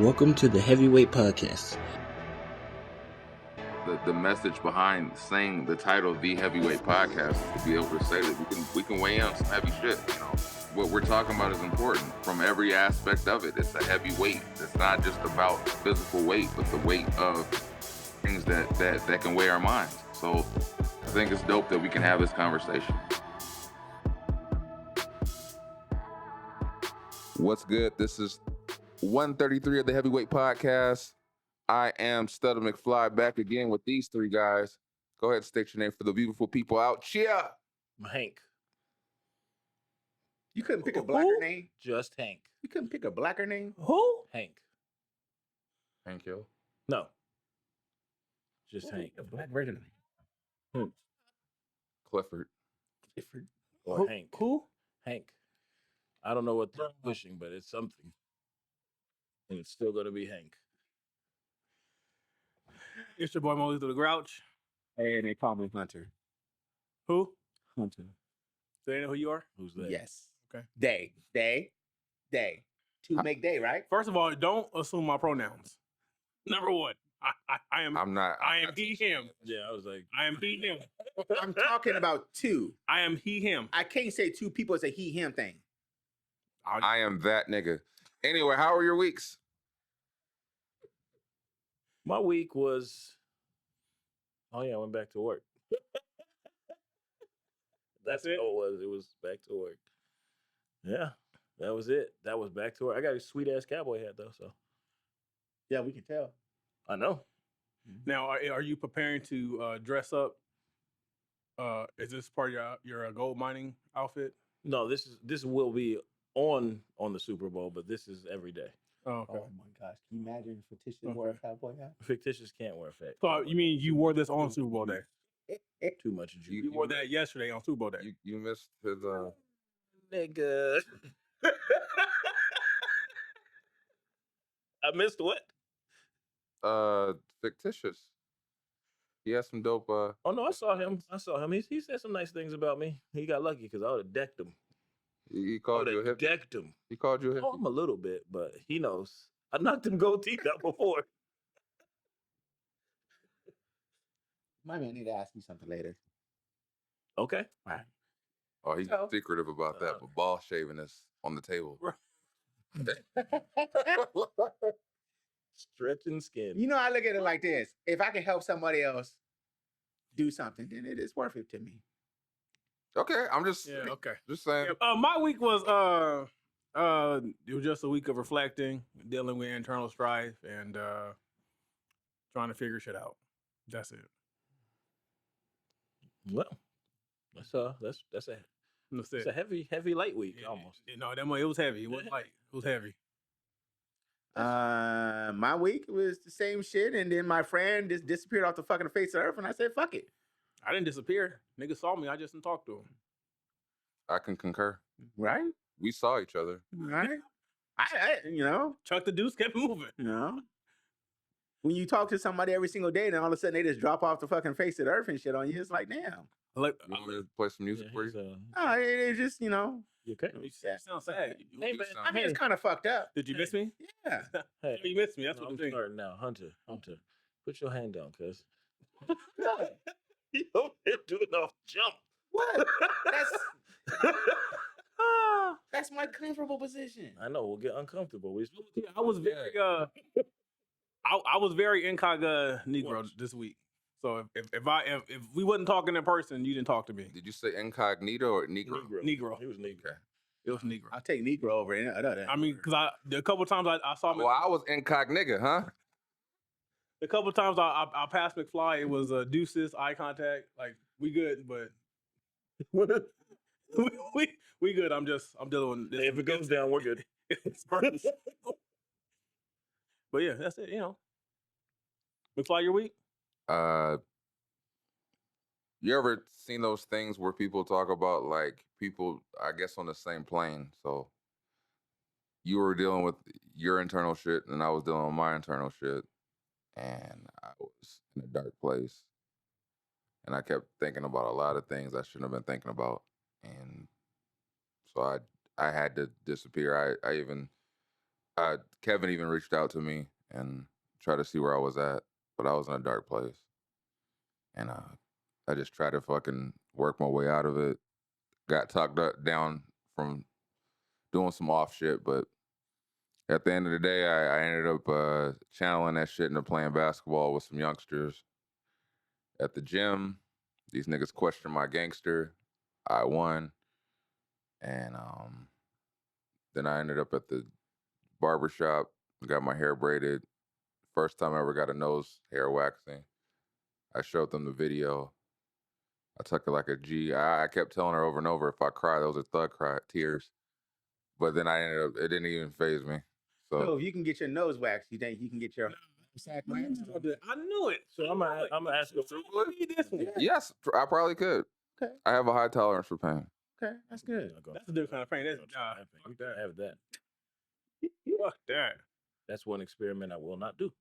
Welcome to the Heavyweight Podcast. The message behind saying the title "The Heavyweight Podcast" is to be able to say that we can weigh in on some heavy shit. You know, what we're talking about is important from every aspect of it. It's a heavy weight. It's not just about physical weight, but the weight of things that can weigh our minds. So I think it's dope that we can have this conversation. What's good? This is 133 of the Heavyweight Podcast. I am Stutter McFly, back again with these three guys. Go ahead and state your name for the beautiful people out. Cheer! Hank. You couldn't pick a blacker name? Just Hank. You couldn't pick a blacker name? Who? Hank. Hank Hill. No. Just Hank. A black version of him. Clifford. Different. Or Hank. Who? Hank. I don't know what they're pushing, but it's something. And it's still going to be Hank. It's your boy Molly through the Grouch. Hey, and they call me Hunter. Who? Hunter. Do they know who you are? Who's that? Yes. Okay. Day. To make day, right? First of all, don't assume my pronouns. Number one, I am. I'm not. I am he him. Yeah, I was like, I am he him. I'm talking about two. I am he him. I can't say two people. It's a he him thing. I am that nigga. Anyway, how are your weeks? my week was, oh yeah, I went back to work. That's it? all it was. It was back to work. Yeah, that was it. That was back to work. I got a sweet ass cowboy hat though, so Yeah, we can tell. I know. Now, are you preparing to dress up? Is this part of your gold mining outfit? No, this will be on the Super Bowl, but this is every day. Oh, okay. Oh my gosh. Can you imagine if Letitia wore a cowboy hat? Fictitious can't wear fake. So you mean you wore this on Super Bowl day? Too much juice. You wore that yesterday on Super Bowl day. You missed his Nigga. I missed what? fictitious. He has some dope Oh no, I saw him. He said some nice things about me. He got lucky because I would have decked him. he called you a hippie. Decked him. He called you a Oh, hippie. I'm a little bit, but he knows. I knocked him gold teeth out before. My man need to ask me something later. Okay. All right. Oh, he's So- secretive about that, but ball shaving is on the table. Stretching skin. You know, I look at it like this. If I can help somebody else do something, then it is worth it to me. Okay, I'm just Okay. just saying. My week was it was just a week of reflecting, dealing with internal strife, and trying to figure shit out. That's it. Well, that's a That's it's it. a heavy light week almost. No, that it was heavy. It wasn't light. It was heavy. My week was the same shit, and then my friend just disappeared off the fucking face of the earth, and I said, "Fuck it." I didn't disappear. Niggas saw me. I just didn't talk to him. I can concur. Right? We saw each other. Right? Chuck the Deuce kept moving. When you talk to somebody every single day, then all of a sudden they just drop off the fucking face of the earth and shit on you, it's like, damn. Like, You want me to play some music for you? Oh, it's just, You okay? you sound sad. Hey, man. I mean, it's kind of fucked up. Did you miss me? Yeah. Hey, You missed me. That's no, what I'm I'm saying. starting now. Hunter, put your hand down, cuz. You over there doing off jump. What? That's my comfortable position. I know, we'll get uncomfortable. Yeah, I was very I was very incognito this week. So if we wasn't talking in person, you didn't talk to me. Did you say incognito or negro? Negro. He was Negro. Okay. It was Negro. I'll take Negro over it. I mean, because a couple times I saw him. Well, I was incognito, huh? A couple times I passed McFly. It was deuces, eye contact. Like we good, but we good. I'm dealing with this. Hey, if it goes down, we're good. But yeah, that's it. You know, McFly, your week. You ever seen those things where people talk about like people, I guess, on the same plane? So you were dealing with your internal shit, and I was dealing with my internal shit, and I was in a dark place, and I kept thinking about a lot of things I shouldn't have been thinking about, and so I had to disappear. I even Kevin even reached out to me and tried to see where I was at, but I was in a dark place. And I just tried to fucking work my way out of it. Got talked down from doing some off shit, but at the end of the day, I ended up channeling that shit into playing basketball with some youngsters at the gym. These niggas questioned my gangster. I won. And then I ended up at the barbershop, got my hair braided. First time I ever got a nose hair waxing. I showed them the video. I took it like a G. I kept telling her over and over, if I cry, those are thug cry tears. But then I ended up, it didn't even faze me. So if you can get your nose waxed, you think you can get your sack waxed? I knew it. So I'm gonna ask you. This one. Yes, I probably could. Okay. I have a high tolerance for pain. Okay, that's good. That's a different kind of pain. That's You can have that. fuck that. That's one experiment I will not do.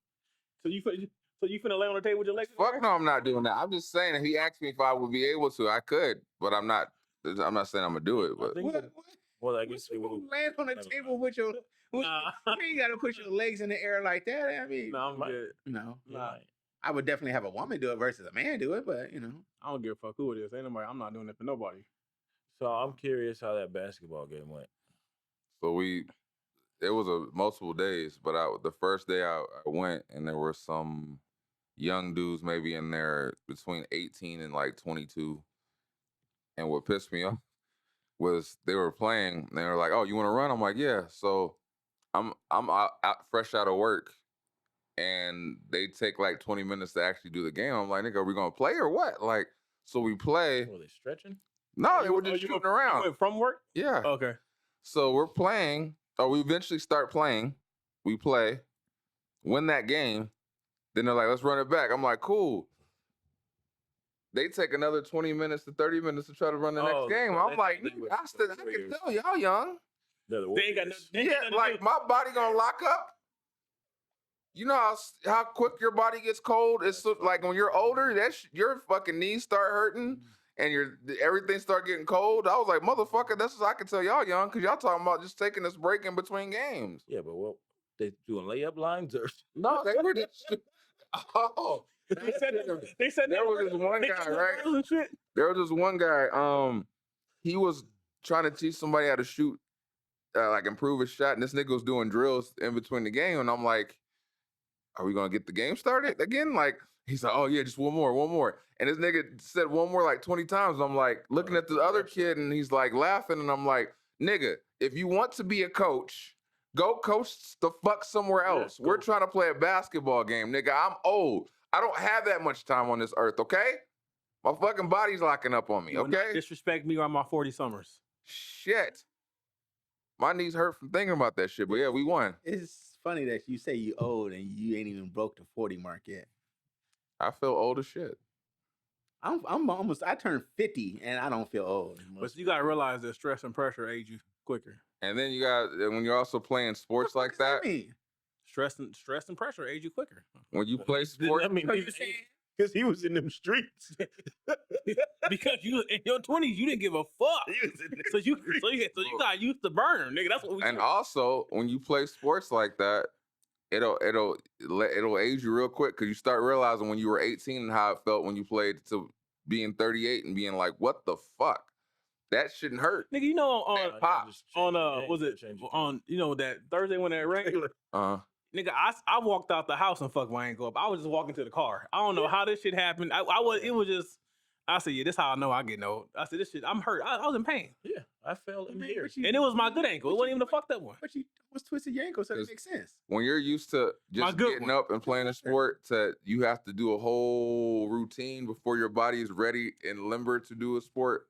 So you finna lay on the table with your legs? Fuck no, I'm not doing that. I'm just saying, if he asked me if I would be able to, I could, but I'm not saying I'm gonna do it. But Well, I guess you land on the table with your. You ain't gotta put your legs in the air like that. I mean, No, I'm good. no. Nah. I would definitely have a woman do it versus a man do it, but I don't give a fuck who it is. Ain't nobody. I'm not doing it for nobody. So I'm curious how that basketball game went. So it was multiple days, but the first day I went, and there were some young dudes maybe in there between 18 and like 22. And what pissed me off was they were playing, and they were like, "Oh, you want to run?" I'm like, "Yeah." So I'm out fresh out of work, and they take like 20 minutes to actually do the game. I'm like, "Nigga, are we gonna play or what?" Like, so we play. Were they stretching? No, they were just shooting around. You went from work? Yeah. Okay. So we're playing, or we eventually start playing. We play, win that game. Then they're like, let's run it back. I'm like, cool. They take another 20 minutes to 30 minutes to try to run the next game. I'm like, I can tell y'all young. They ain't got nothing. Yeah, like my body gonna lock up. You know how quick your body gets cold? It's like when you're older, your fucking knees start hurting and everything start getting cold. I was like, motherfucker, that's what I can tell y'all young, because y'all talking about just taking this break in between games. Yeah, but what they doing layup lines or no? They were just They said there was this one guy, right? There was this one guy. He was trying to teach somebody how to shoot, like improve his shot, and this nigga was doing drills in between the game, and I'm like, are we gonna get the game started again? Like, he's like, oh yeah, just one more. And this nigga said one more like 20 times. And I'm like, looking at the other kid, and he's like laughing, and I'm like, nigga, if you want to be a coach, go coach the fuck somewhere else. We're trying to play a basketball game, nigga. I'm old. I don't have that much time on this earth, okay? My fucking body's locking up on me, okay? Disrespect me on my 40 summers. Shit. My knees hurt from thinking about that shit, but yeah, we won. It's funny that you say you old and you ain't even broke the 40 mark yet. I feel old as shit. I turned 50 and I don't feel old. But you gotta realize that stress and pressure age you quicker. And then when you're also playing sports like that, stress and pressure age you quicker. When you play sports, because he was in them streets. Because you in your 20s, you didn't give a fuck. So you got used to burn, nigga. That's what we. And also, when you play sports like that, it'll age you real quick, because you start realizing when you were 18 and how it felt when you played to being 38 and being like, what the fuck? That shouldn't hurt. Nigga, you know that Thursday when that rained? Nigga, I walked out the house and fucked my ankle up. I was just walking to the car. I don't know how this shit happened. It was just, I said, yeah, this how I know I get old. I said, this shit, I'm hurt. I was in pain. Yeah, I fell in here. And it was my good ankle. It wasn't even the fucked up one. But you was twisted your ankle, so it makes sense. When you're used to just getting up and playing a sport, you have to do a whole routine before your body is ready and limber to do a sport.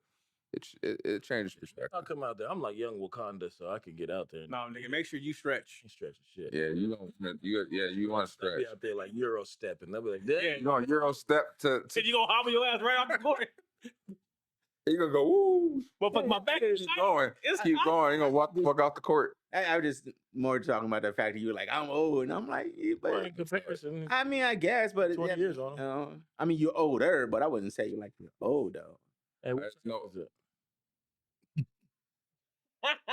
It changes perspective. I'll come out there. I'm like young Wakanda, so I can get out there. No, nigga, make sure you stretch. Stretch the shit. Yeah, you want to stretch. Be out there like Euro stepping. They'll be like, yeah, you going Euro step to. You gonna hobble your ass right off the court. You gonna go woo? But my back is going. Keep going. You gonna walk the fuck off the court. I was just more talking about the fact that you were like, I'm old, and I'm like, yeah, but in comparison, I mean, I guess, but 20 years on them. I mean, you're older, but I wouldn't say you're old though. Hey, what was it?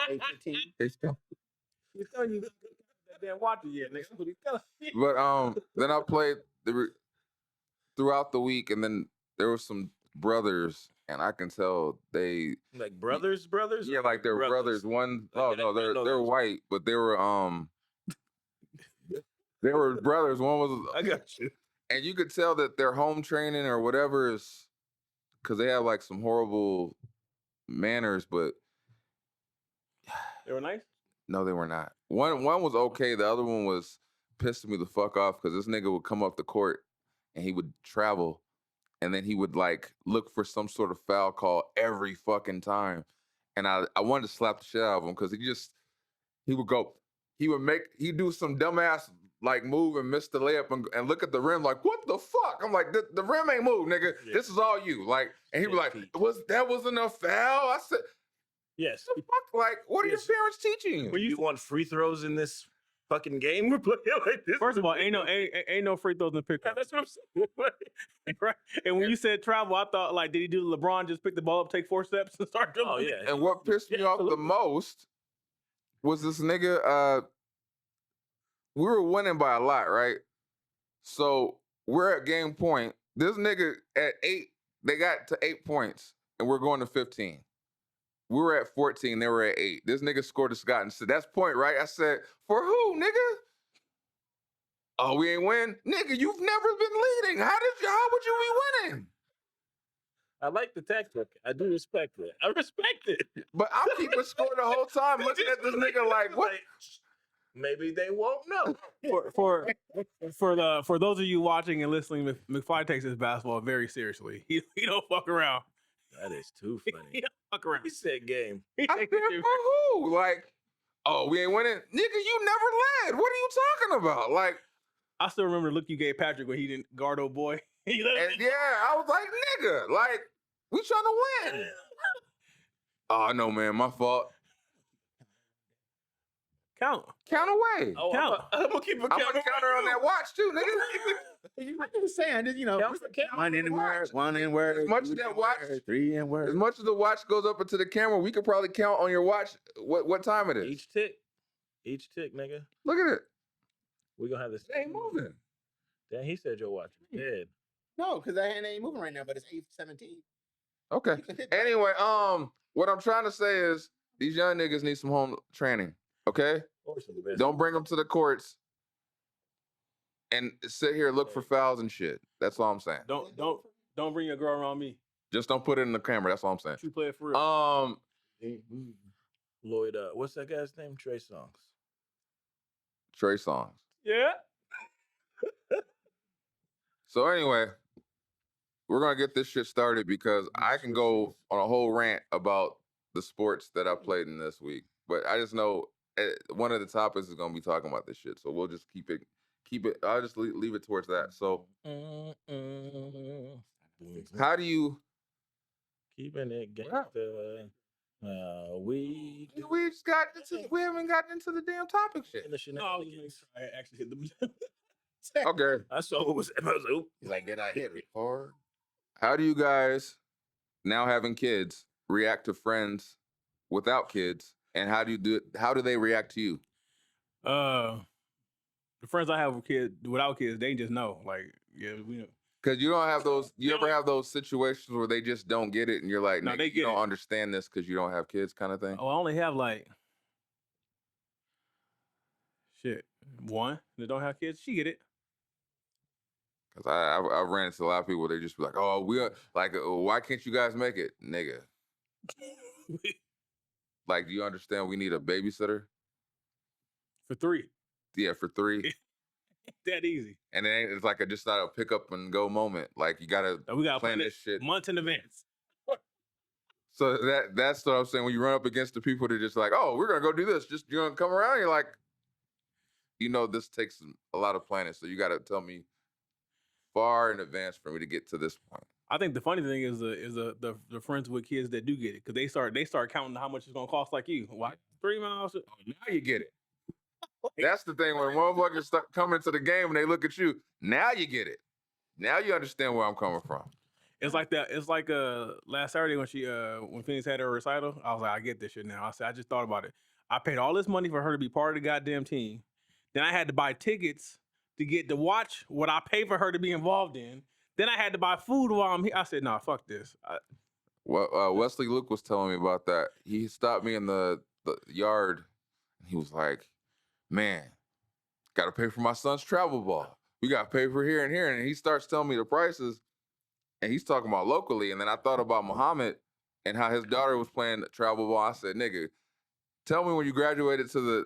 15. He's telling you Goddamn watch it yet, nigga. That's what he's telling me. But then I played throughout the week, and then there was some brothers, and I can tell they Like brothers. yeah, like they're brothers. One, oh no, they're white, but they were brothers. One was I got you. and you could tell that their home training or whatever is because they have like some horrible manners, but They were nice. no, they were not. One was okay. The other one was pissing me the fuck off because this nigga would come up the court and he would travel and then he would like look for some sort of foul call every fucking time. And I wanted to slap the shit out of him because he'd do some dumbass like move and miss the layup and look at the rim like, what the fuck? I'm like, the rim ain't moved, nigga. Yeah. This is all you. Like, and he'd be like, that wasn't a foul? I said, yes. the fuck? Like, what are your parents teaching you? When you want free throws in this fucking game, we're playing like this. First of all, ain't no free throws in pickup. That's what I'm saying. Right. And when you said travel, I thought like, did he do LeBron just pick the ball up, take 4 steps, and start dribbling? Oh yeah. And what pissed me off the most was this nigga. We were winning by a lot, right? So we're at game point. This nigga at 8, they got to 8 points, and we're going to 15. We were at 14, they were at 8. This nigga scored a Scott and said, that's point, right? I said, for who, nigga? Oh, we ain't win? Nigga, you've never been leading. How would you be winning? I like the tactic. I do respect it. I respect it. But I'm keeping score the whole time looking at this nigga like, what? Maybe they won't know. For those of you watching and listening, McFly takes his basketball very seriously. He don't fuck around. That is too funny. He don't fuck around. He said game. I said, for who? Like, oh, we ain't winning? Nigga, you never led. What are you talking about? Like, I still remember the look you gave Patrick when he didn't guard old boy. and yeah, I was like, nigga, like, we trying to win. Oh, no, man, my fault. Count away. Oh, count. I'm gonna keep a I'm gonna counter on that watch too, nigga. I'm just saying, you know, one in word, one in word. As much as that watch, 3 in word. As much as the watch goes up into the camera, we could probably count on your watch what time it is. Each tick, nigga. Look at it. We gonna have this. It ain't moving. Then he said your watch is dead. No, because that hand ain't moving right now, but it's 8:17. Okay. Anyway, what I'm trying to say is these young niggas need some home training. Okay? Don't bring them to the courts and sit here and look for fouls and shit. That's all I'm saying. Don't bring your girl around me. Just don't put it in the camera. That's all I'm saying. You play it for real. Lloyd, what's that guy's name? Trey Songz. Yeah. So anyway, we're gonna get this shit started because I can go on a whole rant about the sports that I played in this week. But I just know one of the topics is gonna be talking about this shit. So we'll just keep it. I'll just leave it towards that. So how do you keeping it gangster? We haven't gotten into the damn topic shit. I actually hit the. Okay. I saw what was. I was like, He's like, did I hit record? How do you guys, now having kids, react to friends without kids, and how do they react to you? The friends I have without kids, they just know. Like, yeah, we know. Because you don't have those. You ever have those situations where they just don't get it, and you're like, no, they you don't understand this because you don't have kids, kind of thing. Oh, I only have like one that don't have kids. She get it. Because I ran into a lot of people. They just be like, oh, why can't you guys make it, nigga? Like, do you understand? We need a babysitter for 3. Yeah, for 3. That easy. And it's like just not a pick up and go moment. Like, you gotta plan this shit months in advance. So that's what I'm saying. When you run up against the people that are just like, oh, we're gonna go do this. Just you're gonna come around. You're like, this takes a lot of planning. So you gotta tell me far in advance for me to get to this point. I think the funny thing is the friends with kids that do get it, because they start counting how much it's gonna cost. Like you, what 3 miles? Oh, now you get it. That's the thing when motherfuckers start coming to the game and they look at you. Now you get it. Now you understand where I'm coming from. It's like that. It's like last Saturday when Phoenix had her recital. I was like, I get this shit now. I said, I just thought about it. I paid all this money for her to be part of the goddamn team. Then I had to buy tickets to get to watch what I pay for her to be involved in. Then I had to buy food while I'm here. I said, nah, fuck this. Well, Wesley Luke was telling me about that. He stopped me in the yard. And he was like, man, got to pay for my son's travel ball. We got to pay for here and here. And he starts telling me the prices. And he's talking about locally. And then I thought about Muhammad and how his daughter was playing travel ball. I said, nigga, tell me when you graduated to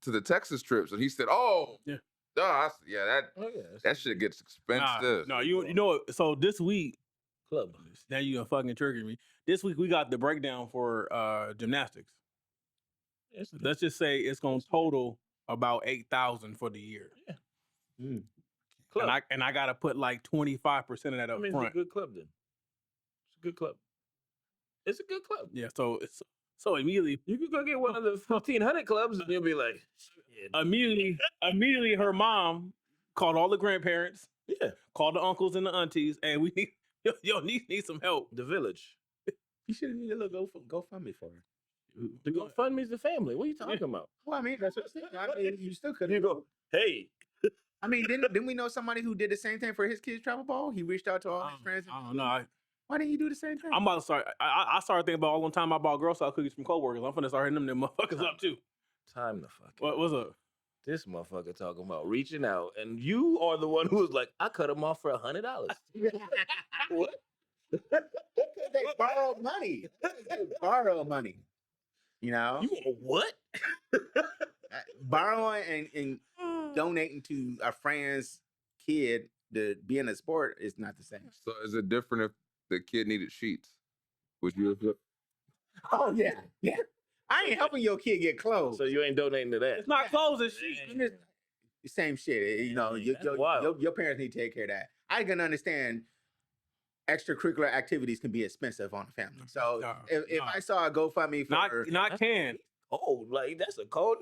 the Texas trips. And he said, oh, Yeah. That shit gets expensive. No, you know what? So this week, Club. now you gonna fucking trigger me. This week we got the breakdown for gymnastics. Let's just say it's gonna total about 8,000 for the year. Yeah. Club. And I gotta put like 25% of that up front. It's a good club then. It's a good club. It's a good club. Yeah. So immediately you could go get one of the 1,500 clubs and you'll be like, immediately her mom called all the grandparents. Yeah. Called the uncles and the aunties, and we need your niece needs some help. The village. You should have needed a little GoFundMe for her. The GoFundMe's the family. What are you talking about? Well, I mean, that's what I'm saying. I mean, you still could. You go, hey. I mean, didn't we know somebody who did the same thing for his kids' travel ball? He reached out to all his friends. I don't know. Why didn't you do the same thing? I'm about to start. I started thinking about all the time I bought Girl Scout cookies from coworkers. I'm finna start hitting them motherfuckers up too. Time to fuck. What's up? This motherfucker talking about reaching out, and you are the one who was like, I cut him off for $100. What? They borrowed money. They borrowed money. You know? You want what? Borrowing and donating to a friend's kid to be in a sport is not the same. So is it different if the kid needed sheets? Would you have? Oh, yeah. Yeah. I ain't helping your kid get clothes. So you ain't donating to that. It's not clothes, it's sheets. Same shit. You know, your parents need to take care of that. I can understand extracurricular activities can be expensive on a family. So if I saw a GoFundMe for not can. Oh, like that's a code.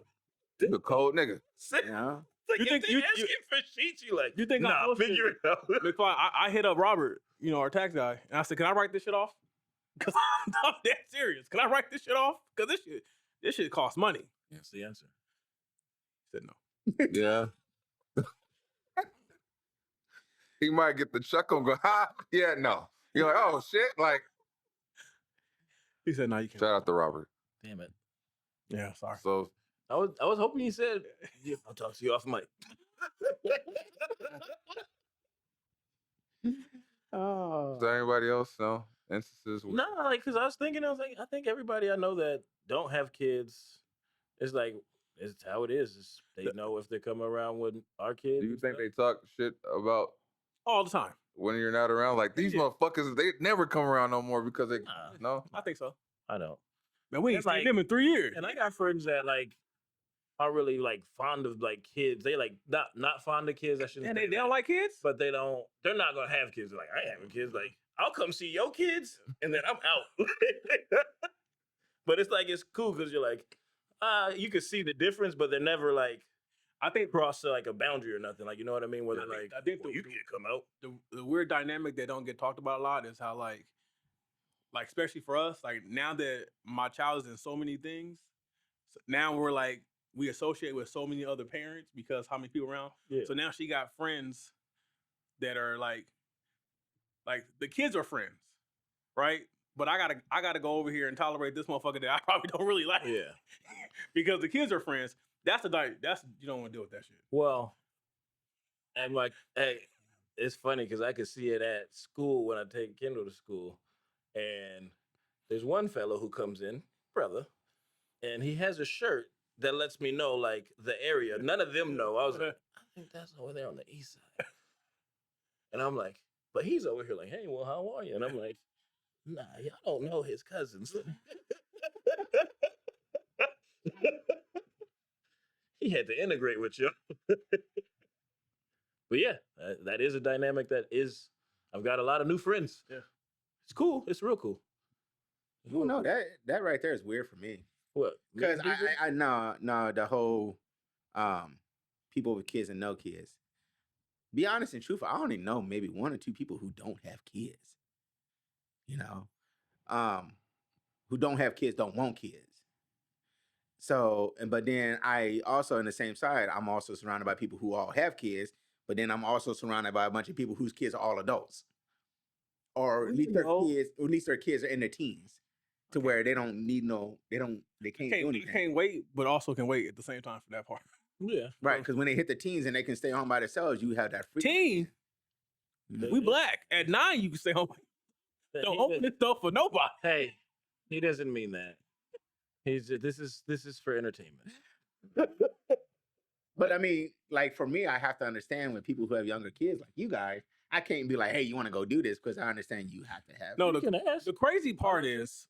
He's a cold nigga. you know? Like You if think they asking for sheets, you like, you think nah, figure it out. Because I hit up Robert, our tax guy, and I said, "Can I write this shit off? Because I'm dead serious. Can I write this shit off? Because this shit costs money." That's the answer. He said no. Yeah. He might get the chuckle and go, ha, yeah, no. You're like, oh shit. Like, He said, "No, you can't." shout out to Robert. Damn it. Yeah, sorry. So I was hoping he said, yeah, I'll talk to you off mic. Oh. is there anybody else? No instances? No, like, cause I was I think everybody I know that don't have kids, it's like, it's how it is. They know if they come around with our kids. Do you think they talk shit about All the time. when you're not around? Like these motherfuckers, they never come around no more because they no. I think so. I don't. Man, we ain't It's seen like- them in 3 years. And I got friends that like are really like fond of like kids. They like not fond of kids. I shouldn't. And say they that. don't like kids? But they're not gonna have kids. They're like, I ain't having kids. Like, I'll come see your kids and then I'm out. But it's like, it's cool because you're like, you can see the difference, but they're never like, I think cross like a boundary or nothing. Like, you know what I mean? Where they're like, I think you can't come out. The weird dynamic that don't get talked about a lot is how like especially for us, like now that my child is in so many things, now we're like we associate with so many other parents because how many people around. Yeah. So now she got friends that are like the kids are friends, right? But I gotta go over here and tolerate this motherfucker that I probably don't really like. Yeah. Because the kids are friends. That's you don't want to deal with that shit. Well, and like, hey, it's funny because I could see it at school when I take Kendall to school. And there's one fellow who comes in, brother, and he has a shirt that lets me know like the area. None of them know. I was like, I think that's over there on the east side. And I'm like, but he's over here like, hey, well, how are you? And I'm like, nah, y'all don't know his cousins. He had to integrate with you. But yeah, that is a dynamic I've got a lot of new friends. Yeah. It's cool. It's real cool. You know that right there is weird for me. What? Because I no the whole people with kids and no kids. Be honest and truthful, I only know maybe one or two people who don't have kids. You know, who don't have kids, don't want kids. So, but then I also in the same side, I'm also surrounded by people who all have kids, but then I'm also surrounded by a bunch of people whose kids are all adults, or at least their kids are in their teens, to where they don't need they can't do anything. You can't wait, but also can wait at the same time for that part. Yeah, right. Because when they hit the teens and they can stay home by themselves, you have that freedom. Teen, we black. At 9, you can stay home. Don't open this door for nobody. Hey, he doesn't mean that. This is for entertainment. But I mean, like for me, I have to understand when people who have younger kids like you guys, I can't be like, hey, you want to go do this, because I understand you have to have. No, the crazy part is,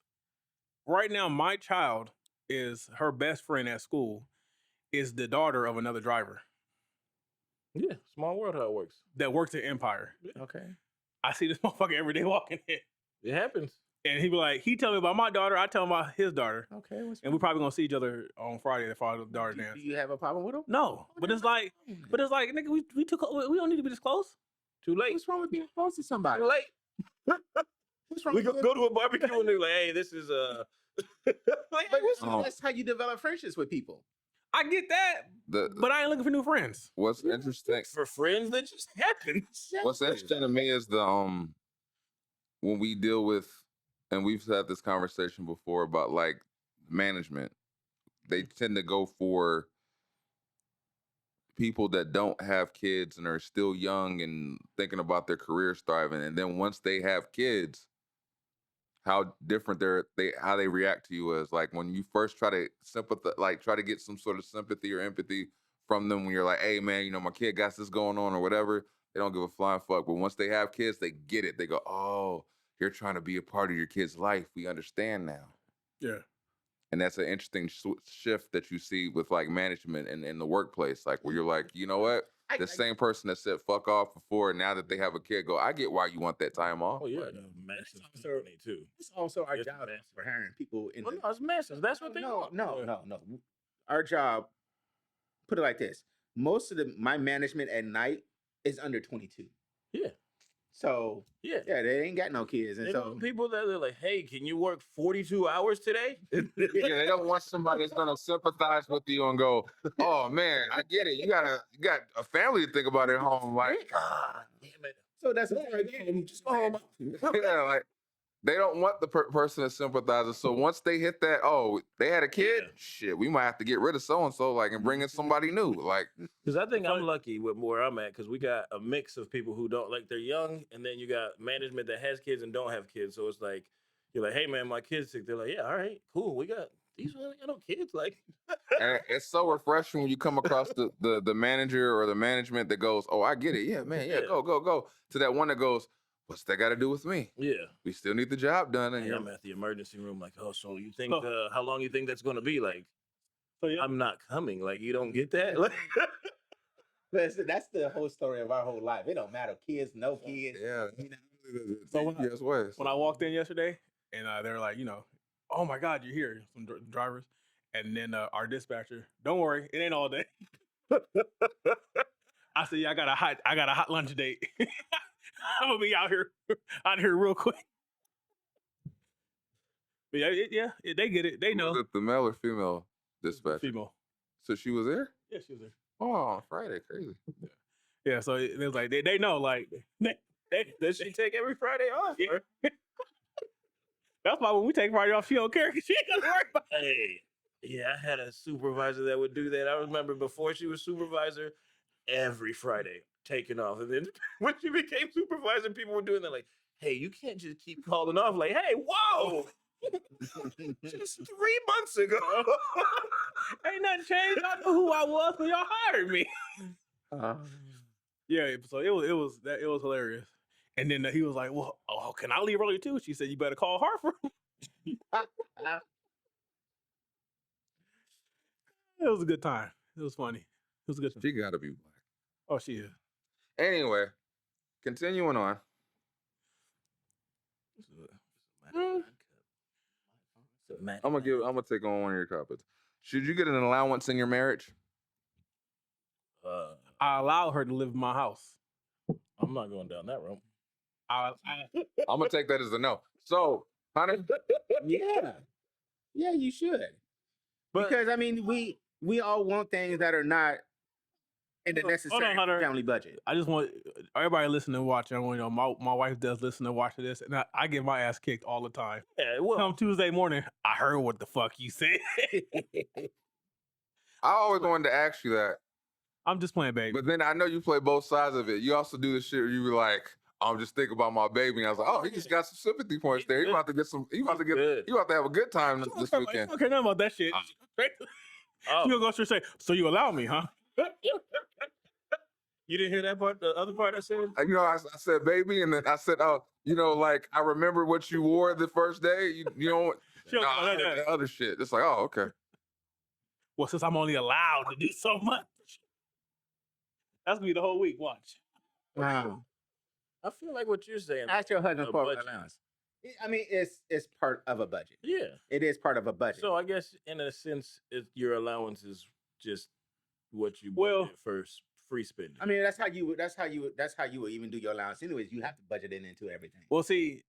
right now, my child is her best friend at school is the daughter of another driver. Yeah, small world how it works. That works at Empire. Okay. I see this motherfucker every day walking in. It happens. And he be like, he tell me about my daughter, I tell him about his daughter. Okay. And we're probably gonna see each other on Friday to follow the daughter dance. Do you have a problem with him? No, but it's like, nigga, we don't need to be this close. Too late. What's wrong with being close to somebody? Too late. What's wrong? We go to a barbecue and they're like, hey, this is that's how you develop friendships with people. I get that, but I ain't looking for new friends. What's interesting for friends that just happens. What's interesting to me is the when we deal with, and we've had this conversation before about like management, they tend to go for people that don't have kids and are still young and thinking about their careers thriving, and then once they have kids, how different how they react to you is. Like when you first try to sympathize, like try to get some sort of sympathy or empathy from them when you're like, hey man, my kid got this going on or whatever, they don't give a flying fuck. But once they have kids, they get it. They go, oh, you're trying to be a part of your kid's life. We understand now. Yeah. And that's an interesting shift that you see with like management and in the workplace, like where you're like, you know what? The same person that said fuck off before, now that they have a kid, go, I get why you want that time off. Oh yeah, massive company too. It's also our job for hiring people. No, it's massive. That's what they want. No. Our job, put it like this: most of my management at night is under 22. Yeah. So yeah, they ain't got no kids, and so people that are like, "Hey, can you work 42 hours today?" Yeah, they don't want somebody that's gonna sympathize with you and go, "Oh man, I get it. You got a family to think about at home." Like, God damn it. So that's just go home. Yeah, like they don't want the person that sympathizes. So once they hit that, oh, they had a kid, shit, we might have to get rid of so and so, like, and bring in somebody new, like. Because I think I'm lucky with where I'm at, because we got a mix of people who don't, like, they're young, and then you got management that has kids and don't have kids. So it's like, you're like, hey man, my kid's sick. They're like, yeah, all right, cool. We got these no kids, like. And it's so refreshing when you come across the manager or the management that goes, oh, I get it, yeah, man, yeah. Go, to that one that goes, what's that got to do with me? Yeah. We still need the job done. And I'm at the emergency room like, oh, so you think, how long you think that's going to be? Like, I'm not coming. Like, you don't get that? That's the whole story of our whole life. It don't matter. Kids, no kids. Yeah. So when I walked in yesterday and they're like, oh my God, you're here. Some drivers. And then our dispatcher, don't worry, it ain't all day. I said, yeah, I got a hot lunch date. I'm gonna be out here real quick. But yeah, they get it. They know. Was it the male or female dispatcher? Female. So she was there? Yeah, she was there. Oh, on Friday, crazy. Yeah, so it was like they know, like does she take every Friday off? Yeah. That's why when we take Friday off, she don't care because she ain't gonna work. Hey, yeah, I had a supervisor that would do that. I remember before she was supervisor, every Friday taking off, and then when she became supervisor, people were doing that. Like, hey, you can't just keep calling off. Like, hey, whoa, just 3 months ago, ain't nothing changed. I knew who I was when y'all hired me. Yeah, so it was hilarious. And then he was like, well, can I leave early too? She said, you better call Hartford. It was a good time. It was funny. It was a good time. She gotta be black. Oh, she is. Anyway, continuing on. I'm gonna take on one of your topics. Should you get an allowance in your marriage? I allow her to live in my house. I'm not going down that road. I'm gonna take that as a no. So, Hunter, yeah, you should. because I mean, we all want things that are not in the necessary family budget. I just want everybody listening and watching. I want to know my wife does listen and watch this, and I get my ass kicked all the time. Yeah, well, Come Tuesday morning, I heard what the fuck you said. I always wanted to ask you that. I'm just playing, baby. But then I know you play both sides of it. You also do the shit where you were like, I'm just thinking about my baby. And I was like, oh, he just got some sympathy points there. He about to get some. He about to have a good time this weekend. I don't care nothing about that shit. You gonna go straight and say, so you allow me, huh? You didn't hear that part? The other part I said? You know, I said baby, and then I said, oh, you know, like I remember what you wore the first day. You know, that other shit. It's like, oh, okay. Well, since I'm only allowed to do so much, that's gonna be the whole week. Watch. Wow. I feel like what you're saying. Ask your husband for allowance. I mean, it's part of a budget. Yeah, it is part of a budget. So I guess in a sense, your allowance is just what you budget for free spending. I mean, that's how you would even do your allowance. Anyways, you have to budget it into everything. Well, see,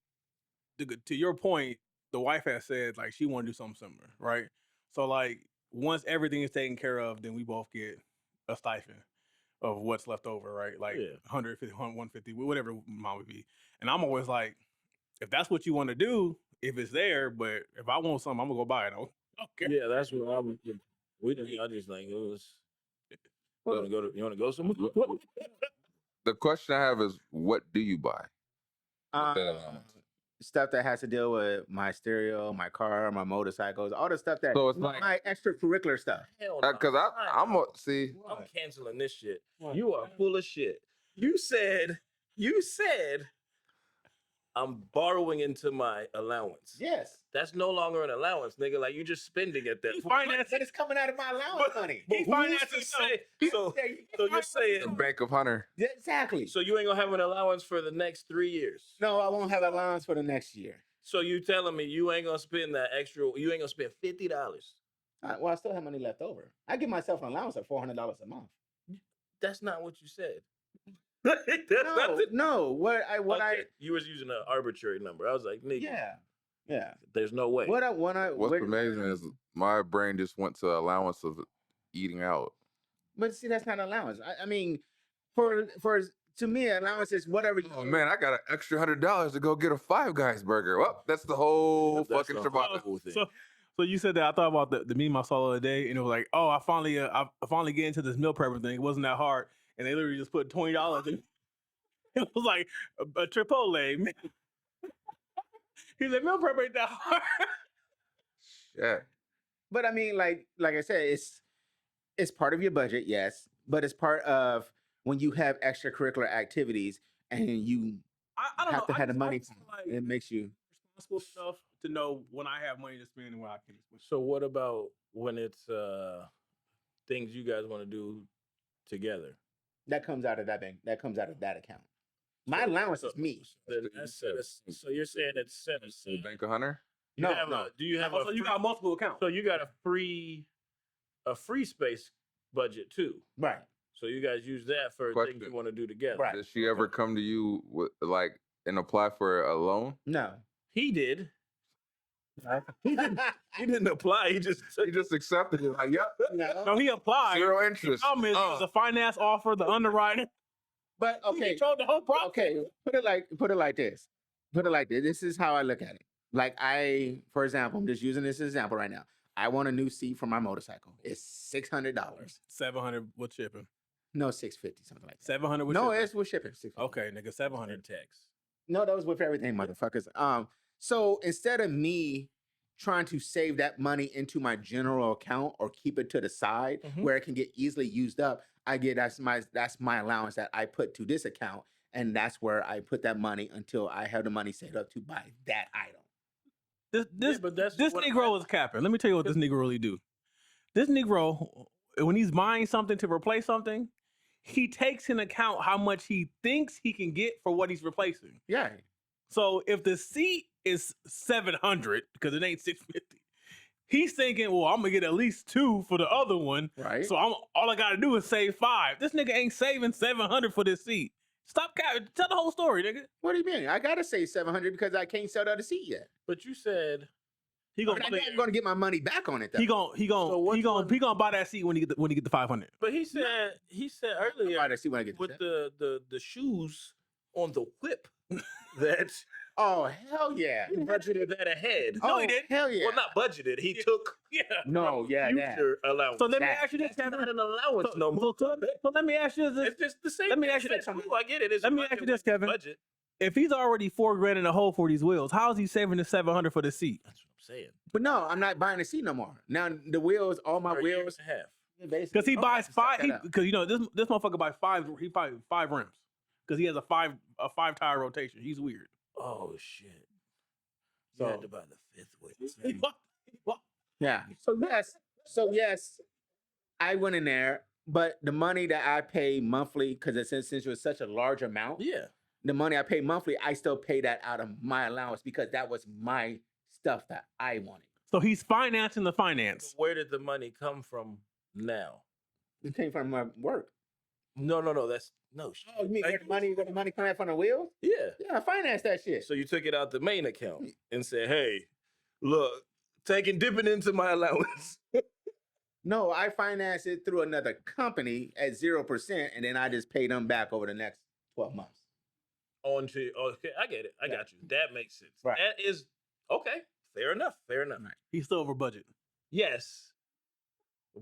to your point, the wife has said like she want to do something similar, right? So like once everything is taken care of, then we both get a stipend of what's left over, right? Like 150, 150, whatever amount would be. And I'm always like, if that's what you want to do, if it's there, but if I want something, I'm gonna go buy it. Okay. Yeah, that's what I would. I just like it was. You want to go somewhere? The question I have is, what do you buy? Stuff that has to deal with my stereo, my car, my motorcycles, all the stuff that. So it's like my extracurricular stuff. Because I'm canceling this shit. You are full of shit. You said I'm borrowing into my allowance. Yes. That's no longer an allowance, nigga. Like, you just spending at that point. But it's coming out of my allowance money. He finances so you're saying the Bank of Hunter. Exactly. So you ain't gonna have an allowance for the next 3 years? No, I won't have an allowance for the next year. So you telling me you ain't gonna spend that extra? You ain't gonna spend $50? Well, I still have money left over. I give myself an allowance of $400 a month. That's not what you said. No. You was using an arbitrary number. I was like, nigga. Yeah. There's no way. What's amazing is my brain just went to allowance of eating out. But see, that's not allowance. I mean, for to me, allowance is whatever. Oh man, I got an extra $100 to go get a Five Guys burger. Well, that's the whole fucking Shabbat. So you said that. I thought about the meme I saw the other day, and it was like, oh, I finally get into this meal prepper thing. It wasn't that hard. And they literally just put $20 in. It was like a Chipotle, man. He's like, meal prep ain't that hard. Yeah. But I mean, like I said, it's part of your budget, yes. But it's part of when you have extracurricular activities and you have to have the money. Like it makes you responsible enough to know when I have money to spend and when I can spend. So what about when it's things you guys want to do together? That comes out of that bank. That comes out of that account. My allowance is me. So you're saying it's set aside. Bank of Hunter? No. Do you have so you got multiple accounts? So you got a free space budget too, right? So you guys use that for things you want to do together. Right. Did she ever come to you with and apply for a loan? No, he did. He didn't apply. He just accepted it. Like, yep. No, he applied. Zero interest. The problem is, it was a finance offer, the underwriting. But okay, he controlled the whole process. Okay, put it like this. This is how I look at it. Like for example, I'm just using this example right now. I want a new seat for my motorcycle. It's $600. $700 with shipping. No, $650, something like that. $700 with shipping. No, it's with shipping. Okay, nigga, $700 tax. No, that was with everything, motherfuckers. So instead of me trying to save that money into my general account or keep it to the side where it can get easily used up, that's my allowance that I put to this account, and that's where I put that money until I have the money saved up to buy that item. This Negro is capping. Let me tell you what this Negro really do. This Negro, when he's buying something to replace something, he takes into account how much he thinks he can get for what he's replacing. Yeah. So if the seat is $700 because it ain't $650, he's thinking, well, I'm gonna get at least $2 for the other one. Right. So all I gotta do is save $5. This nigga ain't saving $700 for this seat. Stop capping. Tell the whole story, nigga. What do you mean? I gotta save $700 because I can't sell the other seat yet. But you said He I'm going to get my money back on it. Though. He gonna buy that seat when he get the 500. But he said earlier buy that seat when I get with the shoes on the whip that oh hell yeah, he budgeted that ahead. No, he didn't. Hell yeah. Well, not budgeted. He took future allowance. So let me ask you this, That's Kevin. not an allowance no more. So let me ask you this. It's just the same. Let me ask you this. this. I get it. It's Let me ask you this, Kevin. Budget. If he's already $4,000 in the hole for these wheels, how is he saving the $700 for the seat? That's what I'm saying. But no, I'm not buying the seat no more. Now the wheels, all my wheels, Because he buys five. Because this motherfucker buys five. He buys 5 rims because he has a five tire rotation. He's weird. Oh shit! You had to buy the 5th wheel. Yeah. So yes, I went in there, but the money that I pay monthly, because since it was such a large amount, Yeah. the money I pay monthly, I still pay that out of my allowance because that was my stuff that I wanted. So he's financing the finance. Where did the money come from now? It came from my work. No. That's no. Oh, you mean where the money coming out from the wheels? Yeah. Yeah, I financed that shit. So you took it out the main account and said, "Hey, look, dipping into my allowance." No, I financed it through another company at 0%, and then I just pay them back over the next 12 months. Okay, I get it. I got you. That makes sense. Right. That is okay. Fair enough. Right. He's still over budget. Yes,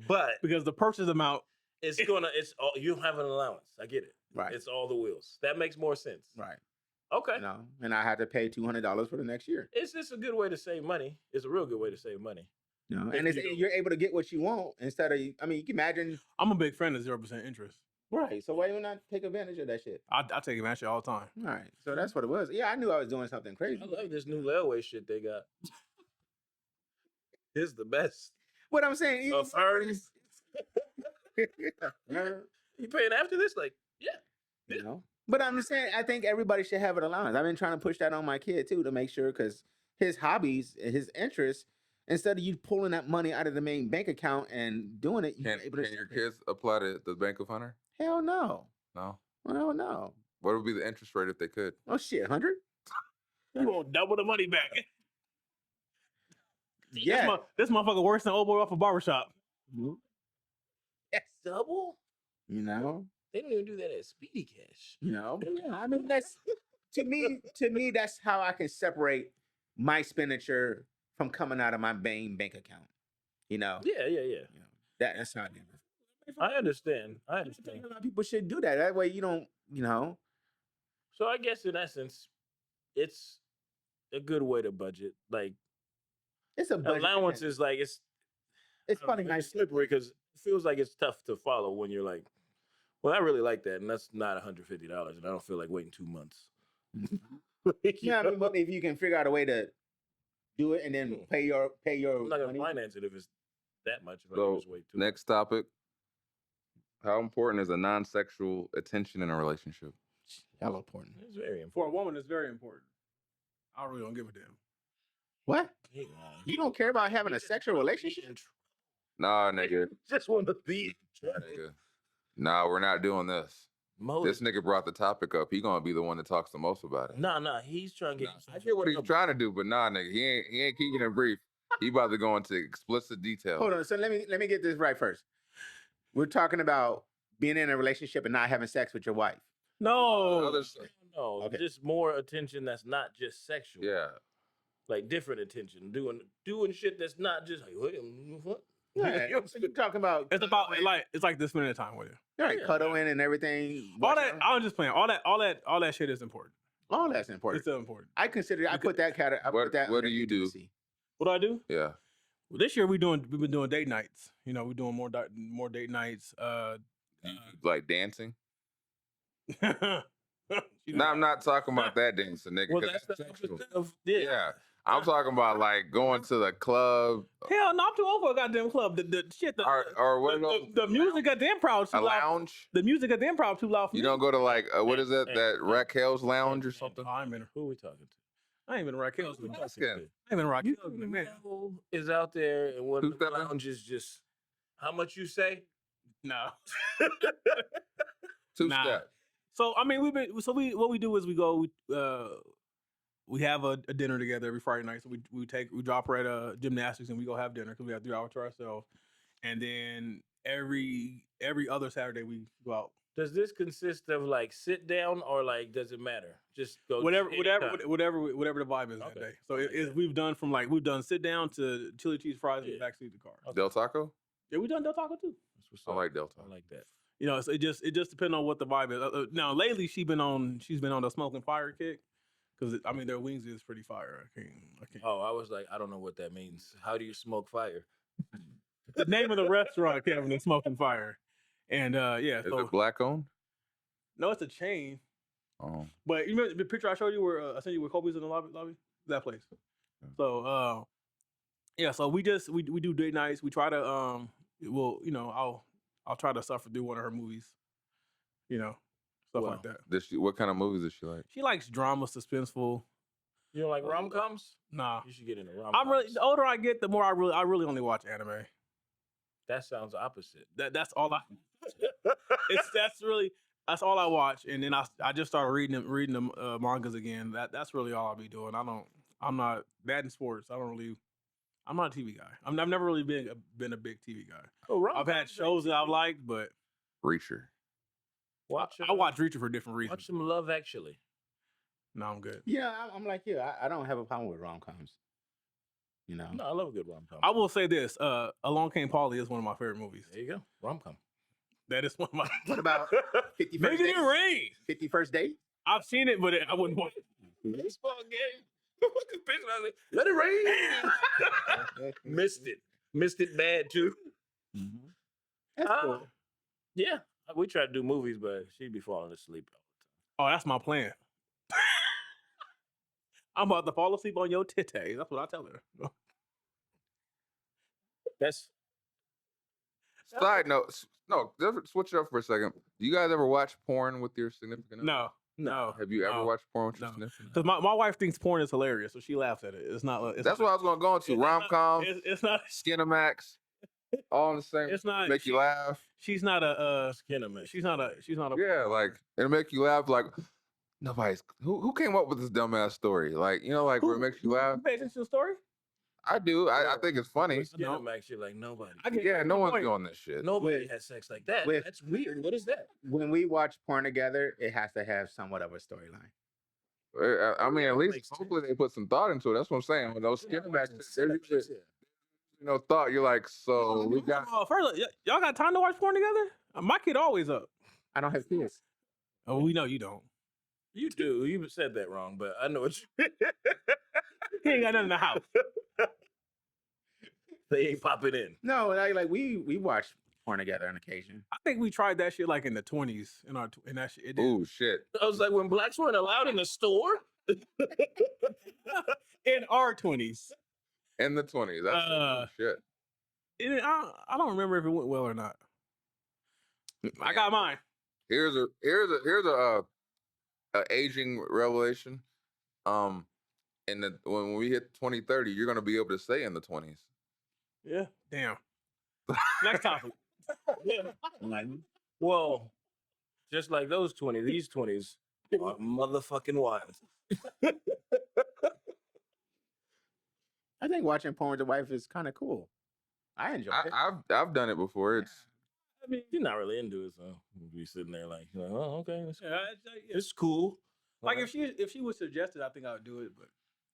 but Because the purchase amount. it's all you have an allowance. I get it. Right. It's all the wheels. That makes more sense. Right. Okay. And I had to pay $200 for the next year. It's just a good way to save money. It's a real good way to save money. And you're able to get what you want instead of, you can imagine. I'm a big fan of 0% interest. Right. So why you not take advantage of that shit? I take advantage of it all the time. All right. So that's what it was. Yeah, I knew I was doing something crazy. I love this new railway shit they got. It's the best. What I'm saying. Affirm. You paying after this? Like, yeah. But I'm just saying, I think everybody should have an allowance. I've been trying to push that on my kid too to make sure, because his hobbies, his interests, instead of you pulling that money out of the main bank account and doing it, Can your kids apply to the Bank of Hunter? Hell no. No. Hell no. What would be the interest rate if they could? Oh shit, 100? You won't double the money back. Yeah. This motherfucker worse than old boy off a barbershop. That's double? You know? They don't even do that at Speedy Cash. Yeah, I mean, that's to me, that's how I can separate my expenditure from coming out of my main bank account. Yeah. That's how I do it. I understand. A lot of people should do that. That way you don't, So I guess in essence, it's a good way to budget. Like, it's a budget. allowance is like it's funny, nice. slippery because it feels like it's tough to follow when you're like, well, I really like that, and that's not $150, and I don't feel like waiting 2 months. But if you can figure out a way to do it and then pay your I'm not gonna money. finance it if it's that much. If I So just wait 2 next topic: how important is a non-sexual attention in a relationship? Hella important. It's very important. For a woman, it's very important. I really don't give a damn. What? You don't care about having a sexual relationship? Nah, nigga. Just want to be. Nigga. Nah, we're not doing this. This nigga brought the topic up. He gonna be the one that talks the most about it. Nah. He's trying to get. I get what he's trying to do, but nah, nigga, he ain't keeping it brief. He about to go into explicit detail. Hold on. So let me get this right first. We're talking about being in a relationship and not having sex with your wife. No. No, Okay. just more attention that's not just sexual. Yeah. Like different attention, doing shit that's not just like what. Yeah, you're talking about. It's about it's like this minute time with you. Right, cuddling and everything. All that I was just playing. All that shit is important. All that's important. It's still important. I consider. I put that category. What do you do? What do I do? Yeah. Well, this year we've been doing date nights. We're doing more date nights. Like dancing? No, I'm not talking about that dancing, nigga. Well, 'cause that's the sexual. opposite of Yeah. I'm talking about like going to the club. Hell no, I'm too old for a goddamn club. The shit, Or what? the music at the improv too A loud. lounge? The music at the improv too loud for You me. don't go to like what is it? That Raquel's Lounge or something? I ain't been. Who are we talking to? I ain't been Raquel's. Who I you asking? ain't been Raquel's, man. Who is out there and one Who's of the that now? lounges just how much you say? No. Two Nah. step. So I mean, what we do is we go. we have a dinner together every Friday night. So we drop her at gymnastics and we go have dinner because we have 3 hours to ourselves. And then every other Saturday we go out. Does this consist of like sit down or like does it matter? Just go whatever the vibe is that Okay. day. So I like that. we've done sit down to chili cheese fries in the backseat of the car. Del Taco? Yeah, we done Del Taco too. That's what's I up. like Del Taco. I like that. You know, so it just depends on what the vibe is. Now lately she's been on the smoking fire kick because I mean their wings is pretty fire. I can't. Oh, I was like, I don't know what that means. How do you smoke fire? The name of the restaurant, Kevin, is Smoking Fire, and yeah. Is it black owned? No, it's a chain. Oh, But you remember the picture I showed you where I sent you where Kobe's in the lobby? That place. Yeah. So yeah, so we do date nights. We try to I'll try to suffer through one of her movies. You know, stuff like that. What kind of movies does she like? She likes drama, suspenseful. You don't like rom-coms? Nah. You should get into rom-coms. The older I get, the more I really only watch anime. That sounds opposite. That's all I that's all I watch. And then I just started reading the mangas again. That's really all I'll be doing. I'm not bad in sports. I'm not a TV guy. I've never really been a big TV guy. Oh, I've had shows that I've liked, but Reacher. I watch Reacher for different reasons. Watch some Love Actually. No, I'm good. Yeah, I'm like you. I don't have a problem with rom-coms. You know? No, I love a good rom-com. I will say this: Along Came Polly is one of my favorite movies. There you go, rom-com. That is one of my. What about 51st Maybe Date? it rain. 51st Date? I've seen it, but I wouldn't watch it. Baseball game. Let it rain. Missed it bad too. Mm-hmm. That's cool. Yeah, we try to do movies, but she'd be falling asleep all Oh, that's my plan. I'm about to fall asleep on your titties. That's what I tell her. That's Side note, no, switch it up for a second. Do you guys ever watch porn with your significant other? No. Have you ever watched porn with your No. significant Because my wife thinks porn is hilarious, so she laughs at it. It's not. That's what I was going to go into. Rom-com, It's not. Skinamax, all in the same. It's not. Make you laugh. She's not a. Skinnaman. She's not a. Yeah, like it'll make you laugh. Like nobody's who came up with this dumbass story. Like like where it makes you laugh. You pay attention to the story? I do. I think it's funny. Skinnaman, you're like nobody. Yeah, no one's doing this shit. Nobody has sex like that. That's weird. What is that? When we watch porn together, it has to have somewhat of a storyline. I mean, at least Makes hopefully they put some thought into it. That's what I'm saying. When those Skinamax, there's usually thought. You're like, so we got. First, y'all got time to watch porn together? My kid always up. I don't have kids. Oh, we know you don't. You do. You said that wrong, but I know what you. He ain't got nothing in the house. They ain't popping in. No, like we watch porn together on occasion. I think we tried that shit like in the 20s in that shit. It didn't- Ooh, shit. I was like, when blacks weren't allowed in the store. in our 20s. In the 20s. That's shit. I don't remember if it went well or not. I got mine. Here's a aging revelation. When we hit 2030, you're gonna be able to say in the 20s. Yeah. Damn. Next topic. Well, just like those 20s, these 20s are motherfucking wild. I think watching porn with the wife is kind of cool. I enjoy it. I've done it before. It's I mean, you're not really into it, so you'll be sitting there like, oh, okay, it's cool. Like if she would suggest it, I think I would do it, but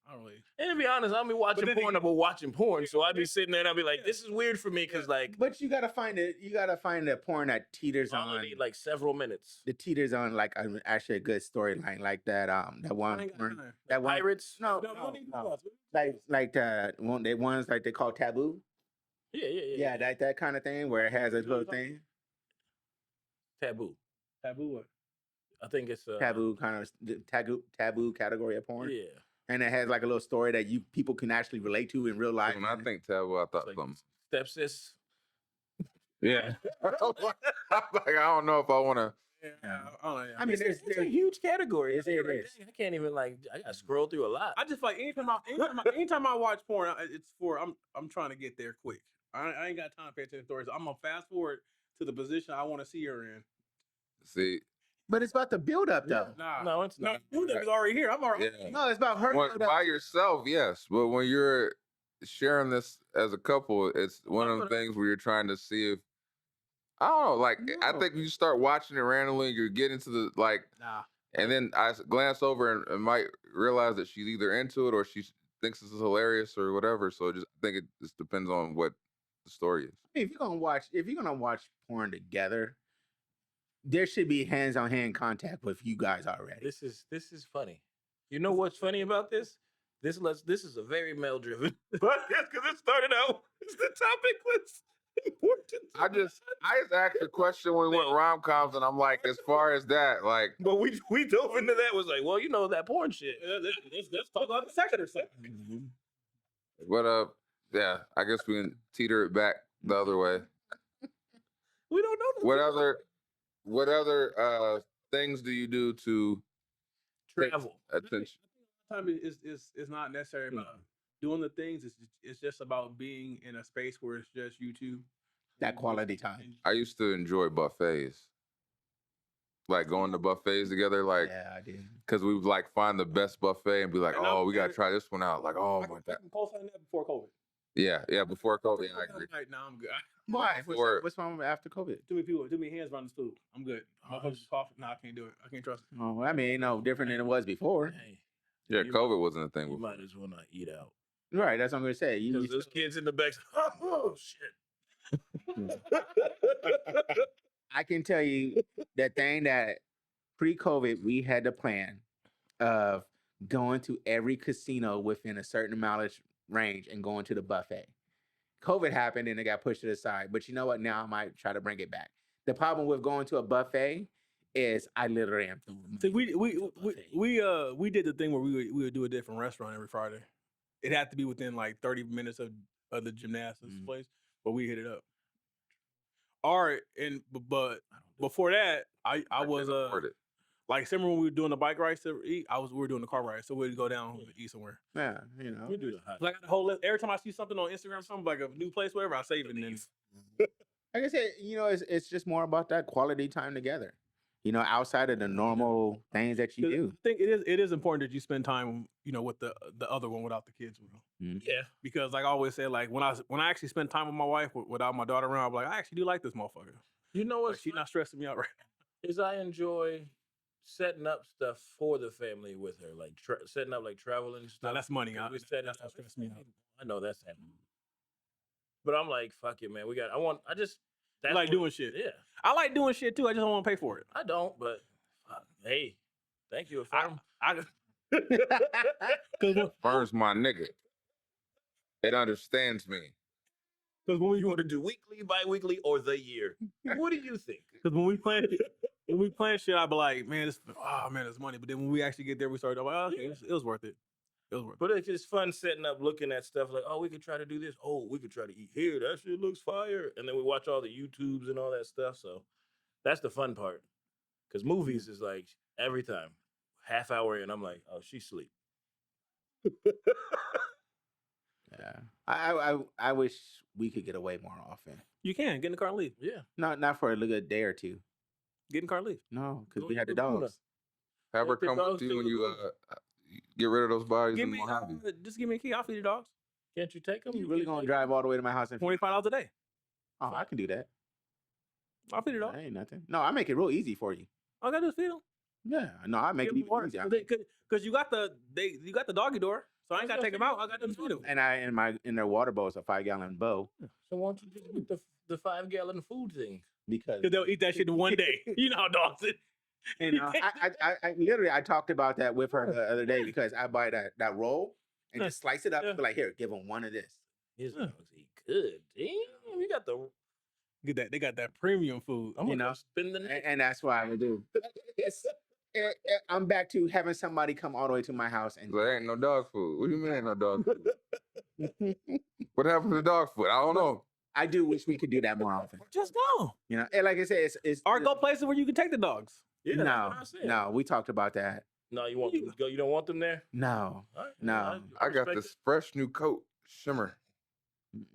I don't really. And to be honest, I'll be watching porn about watching porn, so I'd be sitting there and I'll be like, this is weird for me because like. But you gotta find it. You gotta find a porn that teeters I only on need like several minutes. the teeters on like actually a good storyline like that. That one. That one. Pirates? No. Like the ones like they call taboo. Yeah. Yeah, that kind of thing where it has a little thing. Taboo. Taboo what? I think it's Taboo kind of taboo category of porn. Yeah. And it has like a little story that people can actually relate to in real life. when I think taboo, I thought Like something. stepsis. Yeah. I'm like, I don't know if I want to. Yeah. I mean, It's a huge category. It is. I can't even I gotta scroll through a lot. I just like anytime I watch porn, it's for I'm trying to get there quick. I ain't got time to pay attention to stories. I'm gonna fast forward to the position I want to see her in. See, But it's about the build up though. Nah, No, it's not. No, is already here. I'm already. Yeah. No, it's about her. When, by yourself, yes, but when you're sharing this as a couple, it's one of the things where you're trying to see if I don't know. Like I think you start watching it randomly, you get into the Nah. and then I glance over and might realize that she's either into it or she thinks this is hilarious or whatever. So I think it just depends on what the story is. I mean, if you're gonna watch porn together, there should be hands-on-hand contact with you guys already. This is funny. You know what's funny about this? This is a very male-driven podcast because it started out. The topic was important. I just asked a question when we went rom-coms, and I'm like, as far as that, like, But we dove into that. Was like, well, you know that porn shit. Let's talk about the sex or something. but yeah, I guess we can teeter it back the other way. We don't know. What other things do you do to Travel. attention? Sometimes it's not necessarily about doing the things. It's just about being in a space where it's just you two. That quality time. I used to enjoy buffets, like going to buffets together, like Yeah, I did. because we would like find the best buffet and be like, And oh, we gotta try this one out. Like, oh I my can god, post on that before COVID. yeah, before COVID, I agree. Like, nah, I'm good. Why? Or- What's wrong with after COVID? Too many people, too many hands around this food. I'm good. Motherfuckers coughing. Nah, I can't do it. I can't trust it. Oh, I mean, no different than it was before. Hey, Yeah, You COVID wasn't a thing you before. might as well not eat out. Right, that's what I'm gonna say. Because those kids in the back. Oh shit. I can tell you the thing that pre-COVID we had the plan of going to every casino within a certain mileage range and going to the buffet. COVID happened and it got pushed to the side. But you know what? Now I might try to bring it back. The problem with going to a buffet is I literally am throwing See, money we at the buffet. we did the thing where we would do a different restaurant every Friday. It had to be within like 30 minutes of the gymnastics place, but we hit it up. All right, but before that, I was can't afford it. like similar when we were doing the bike rides to eat. We were doing the car ride, so we'd go down and eat somewhere. Yeah, you know. We do the hot. Like the whole list. Every time I see something on Instagram, something like a new place, whatever, I save it and then Like I said, you know, it's just more about that quality time together. You know, outside of the normal things that you 'cause do. I think it is important that you spend time, you know, with the other one without the kids. Yeah. Because like I always say, like when I actually spend time with my wife without my daughter around, I'm like, I actually do like this motherfucker. You know Like, what's she's not stressing me out right now. is I enjoy setting up stuff for the family with her, like setting up like traveling stuff. Now that's money. 'Cause we setting That's up- what stresses me out. I know that's happening. But I'm like, fuck it, man. That's like what- doing shit. Yeah. I like doing shit too. I just don't want to pay for it. I don't, but fuck, hey, thank you, Affirm. Burns my nigga. It understands me. Because when You want to do weekly, bi-weekly, or the year? What do you think? when we plan shit, I be like, man, it's money. But then when we actually get there, we start. I'm like, oh, okay, it was worth it. It was worth it. But it's just fun setting up, looking at stuff like, oh, we could try to do this. Oh, we could try to eat here. That shit looks fire. And then we watch all the YouTubes and all that stuff. So that's the fun part. Because movies is like every time, half hour in, I'm like, oh, she's asleep. Yeah. I wish we could get away more often. You can get in the car and leave. Yeah. Not for a good day or two. Get in the car and leave. No, because Go we to had the the Laguna. dogs. Have her Take the come dogs with to you when the you Laguna. get rid of those bodies Give in me, Mojave. just give me a key. I'll feed the dogs. Can't you take them? You really gonna drive all the way to my house and $25 a day. Oh, I can do that. I'll feed the dogs. That ain't nothing. No, I make it real easy for you. All I gotta do is feed them. Yeah, no, I make it even easy. Because you got the doggy door, so I ain't gotta take them out. I got them feed them. And in their water bowl is a 5-gallon bowl So why don't you just get the 5-gallon food thing? because Because they'll eat that shit in one day. You know how dogs eat. and I literally I talked about that with her the other day because I buy that roll and just slice it up and be like, here, give them one of this. His dogs eat good. Damn, you got the. Get that. They got that premium food. I'm You gonna know, spend the night. And that's what I would do. I'm back to having somebody come all the way to my house and There ain't no dog food. What do you mean ain't no dog food? What happened to dog food? I don't know. I do wish we could do that more often. Just go. You know, and like I said, it's Or go places where you can take the dogs. Yeah, that's no, what I said. no, we talked about that. No, you want them to go. You don't want them there. No, All right, No. I got respect this fresh new coat shimmer.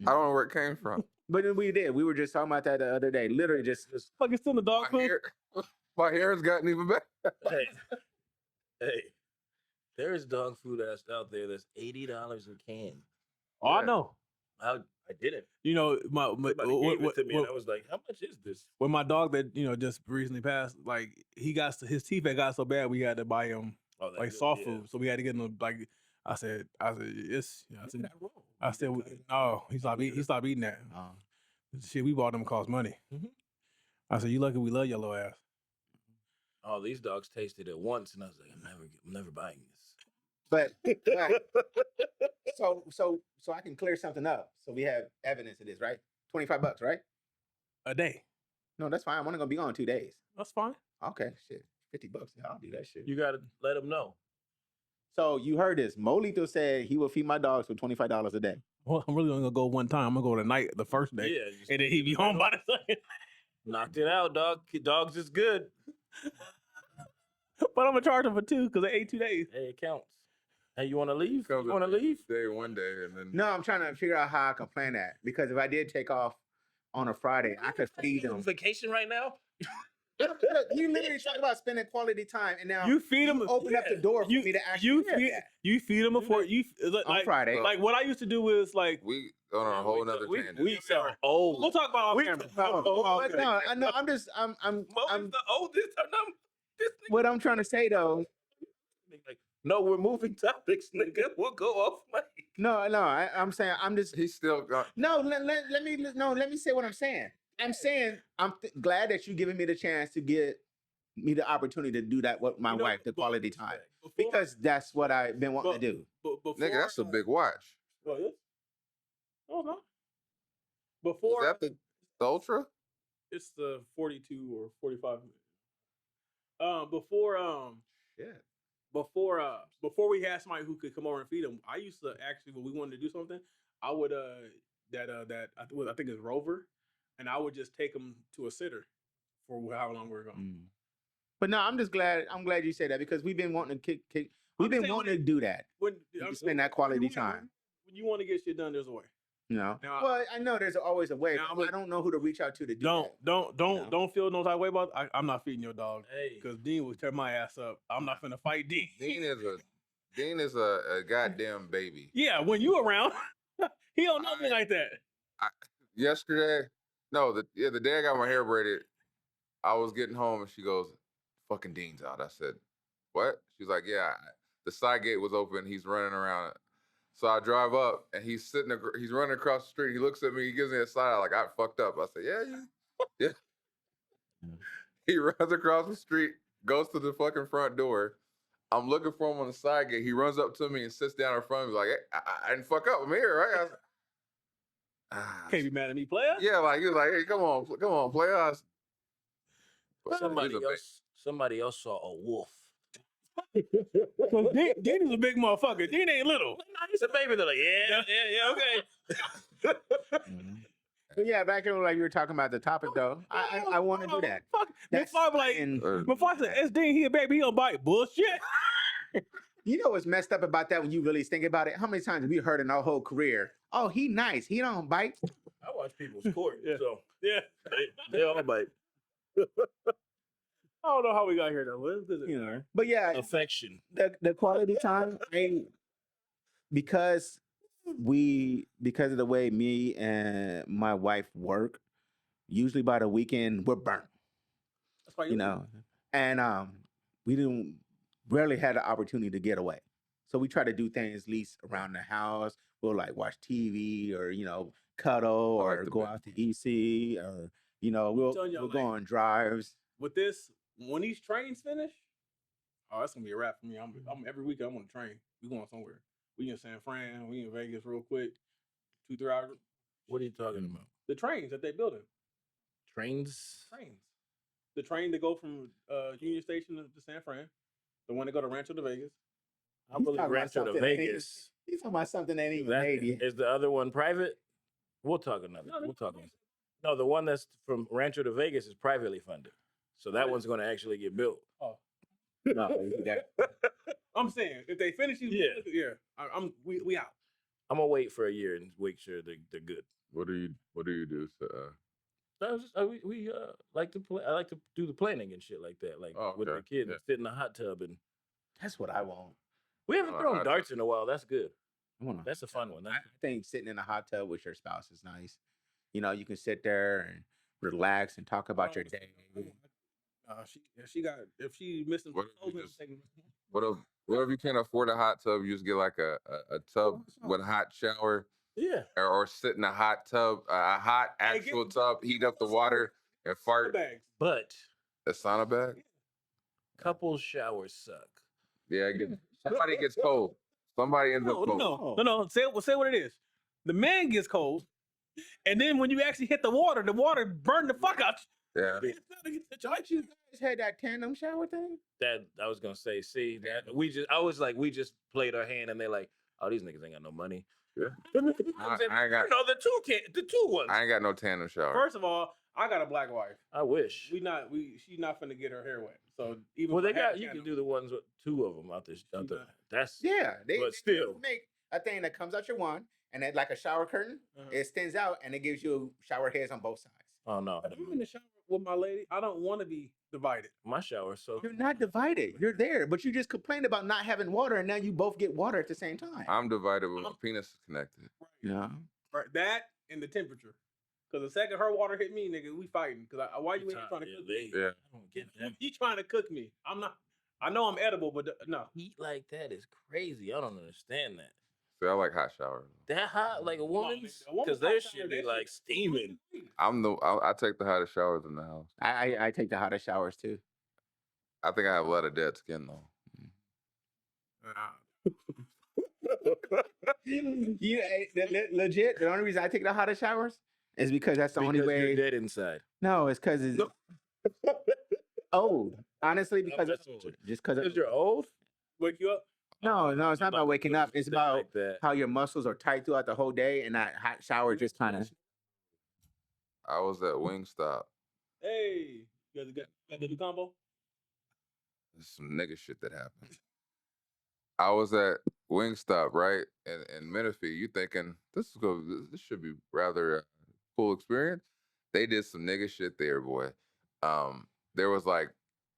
I don't know where it came from. but we did. We were just talking about that the other day. Literally, just Fucking still in the dog My food. hair, My hair has gotten even better. Hey, there's dog food that's out there that's $80 a can. Oh, I know. I didn't. You know, Somebody gave it to me, and I was like, "How much is this?" When my dog that just recently passed, like his teeth had got so bad, we had to buy him like soft food, so we had to get him like. I said, it's. I said, no. He stopped eating that. Shit, we bought them cost money. Mm-hmm. I said, you lucky we love your little ass. Oh, these dogs tasted it once, and I was like, I'm never buying this. But so I can clear something up. So we have evidence of this, right? $25, right? A day. No, that's fine. I'm only gonna be gone 2 days. That's fine. Okay, shit. $50. Yeah, I'll do that shit. You gotta let them know. So you heard this. Molito said he will feed my dogs for $25 a day. Well, I'm really only gonna go one time. I'm gonna go tonight, the first day, and then he be home by the second. Knocked it out, dog. Dogs is good. But I'm gonna charge him for 2 because they ate 2 days. Hey, it counts. Hey, you want to leave? You want to leave? Day one day, and then No, I'm trying to figure out how I can plan that because if I did take off on a Friday, I could feed them. Vacation right now? You literally talk about spending quality time, and now You feed them. open up the door for me to actually You feed them before you on Friday. Like what I used to do is like we on a whole nother tangent. we'll talk about our family. No, I know. I'm the oldest. what I'm trying to say though. Like, no, we're moving topics, nigga. We'll go off mic. No, I'm saying I'm just. He's still got. No, let me say what I'm saying. I'm saying I'm glad that you're giving me the chance to get me the opportunity to do that with my wife, the quality time, because that's what I've been wanting to do. Nigga, that's a big watch. Oh, yeah. Oh no. Before Is that the Ultra? It's the 42 or 45. Before we had somebody who could come over and feed them, I used to actually when we wanted to do something, I would I think it's Rover, and I would just take them to a sitter for how long we're going. But no, I'm just glad. I'm glad you said that because we've been wanting to we've been wanting to do that. When spend that quality time. When you want to get shit done, there's a way. No. Well, I know there's always a way. But I don't know who to reach out to do that. Don't feel no type of way about it. I'm not feeding your dog. Because Dean will tear my ass up. I'm not finna fight Dean. Dean is a goddamn baby. Yeah, when you around, he don't know me like that. Yesterday, the day I got my hair braided, I was getting home and she goes, "Fucking Dean's out." I said, "What?" She's like, "Yeah, the side gate was open. He's running around." So I drive up and he's running across the street. He looks at me. He gives me a side eye like I fucked up. I said, "Yeah." He runs across the street, goes to the fucking front door. I'm looking for him on the side gate. He runs up to me and sits down in front of me like, "Hey, I didn't fuck up. I'm here, right?" I was, can't be mad at me, player. Yeah, like he was like, "Hey, come on, player." Somebody else saw a wolf. So Dean is a big motherfucker. Dean ain't little. He's a baby. They're like, yeah, okay. But yeah, back in like you were talking about the topic though. I want to do that. Before I said, "It's Dean, he a baby, he don't bite." Bullshit. You know what's messed up about that when you really think about it? How many times have we heard in our whole career, "Oh, he nice, he don't bite"? I watch people's court, so yeah, they all bite. I don't know how we got here though. But yeah, affection. The quality time, because of the way me and my wife work, usually by the weekend we're burnt. That's why and we didn't rarely had the opportunity to get away. So we try to do things at least around the house. We'll like watch TV or cuddle or go out to EC or we'll go on drives. With this, when these trains finish, that's gonna be a wrap for me. I'm every week I'm on the train. We going somewhere. We in San Fran. We in Vegas real quick. 2-3 hours. What are you talking about? The trains that they building. Trains. The train that go from Union Station to San Fran. The one that go to Rancho to Vegas. I believe Rancho to Vegas. He's talking about something that ain't even made yet. Is the other one private? We'll talk another. No, the one that's from Rancho to Vegas is privately funded. So that one's going to actually get built. Oh. No, I'm saying if they finish these, we out. I'm gonna wait for a year and make sure they're good. What do you do? We like to play. I like to do the planning and shit like that, like with the kids, sit in the hot tub, and that's what I want. We haven't thrown darts in a while. That's good. That's a fun one. I think sitting in a hot tub with your spouse is nice. You know, you can sit there and relax and talk about your day. If she missing. What if you can't afford a hot tub? You just get like a tub with a hot shower. Yeah. Or sit in a hot tub, a hot actual tub, heat up the water and fart. But a sauna bag. Couple showers suck. Yeah, somebody gets cold. Somebody ends up cold. No. Say what it is. The man gets cold, and then when you actually hit the water burned the fuck out. Yeah. Don't you guys had that tandem shower thing? That I was gonna say. See that we just played our hand, and they're like, "Oh, these niggas ain't got no money." Yeah. I got the two ones. I ain't got no tandem shower. First of all, I got a black wife. I wish she's not finna get her hair wet. So even you can do the ones with two of them out there. That's they still make a thing that comes out your wand and it like a shower curtain. It extends out and it gives you shower heads on both sides. Oh no! But I'm in the shower with my lady. I don't want to be divided. My shower, so you're not divided. You're there, but you just complained about not having water, and now you both get water at the same time. I'm divided, but my penis is connected. Yeah, right. That and the temperature. Because the second her water hit me, nigga, we fighting. Because why you ain't trying to cook me? Yeah. I don't get that. You trying to cook me? I'm not. I know I'm edible, but no. Heat like that is crazy. I don't understand that. See, I like hot showers. That hot, like a woman's, because their shit be like steaming. I take the hottest showers in the house. I take the hottest showers too. I think I have a lot of dead skin though. Legit. The only reason I take the hottest showers is because that's the only way. You're dead inside. No, it's because it's old. Honestly, because just because you're old. Wake you up. No, it's not about waking up. It's about how your muscles are tight throughout the whole day, and that hot shower just kind of. I was at Wingstop. Hey, you guys got the combo? There's some nigga shit that happened. I was at Wingstop, right, in Menifee. You thinking this should be rather a cool experience? They did some nigga shit there, boy. There was like,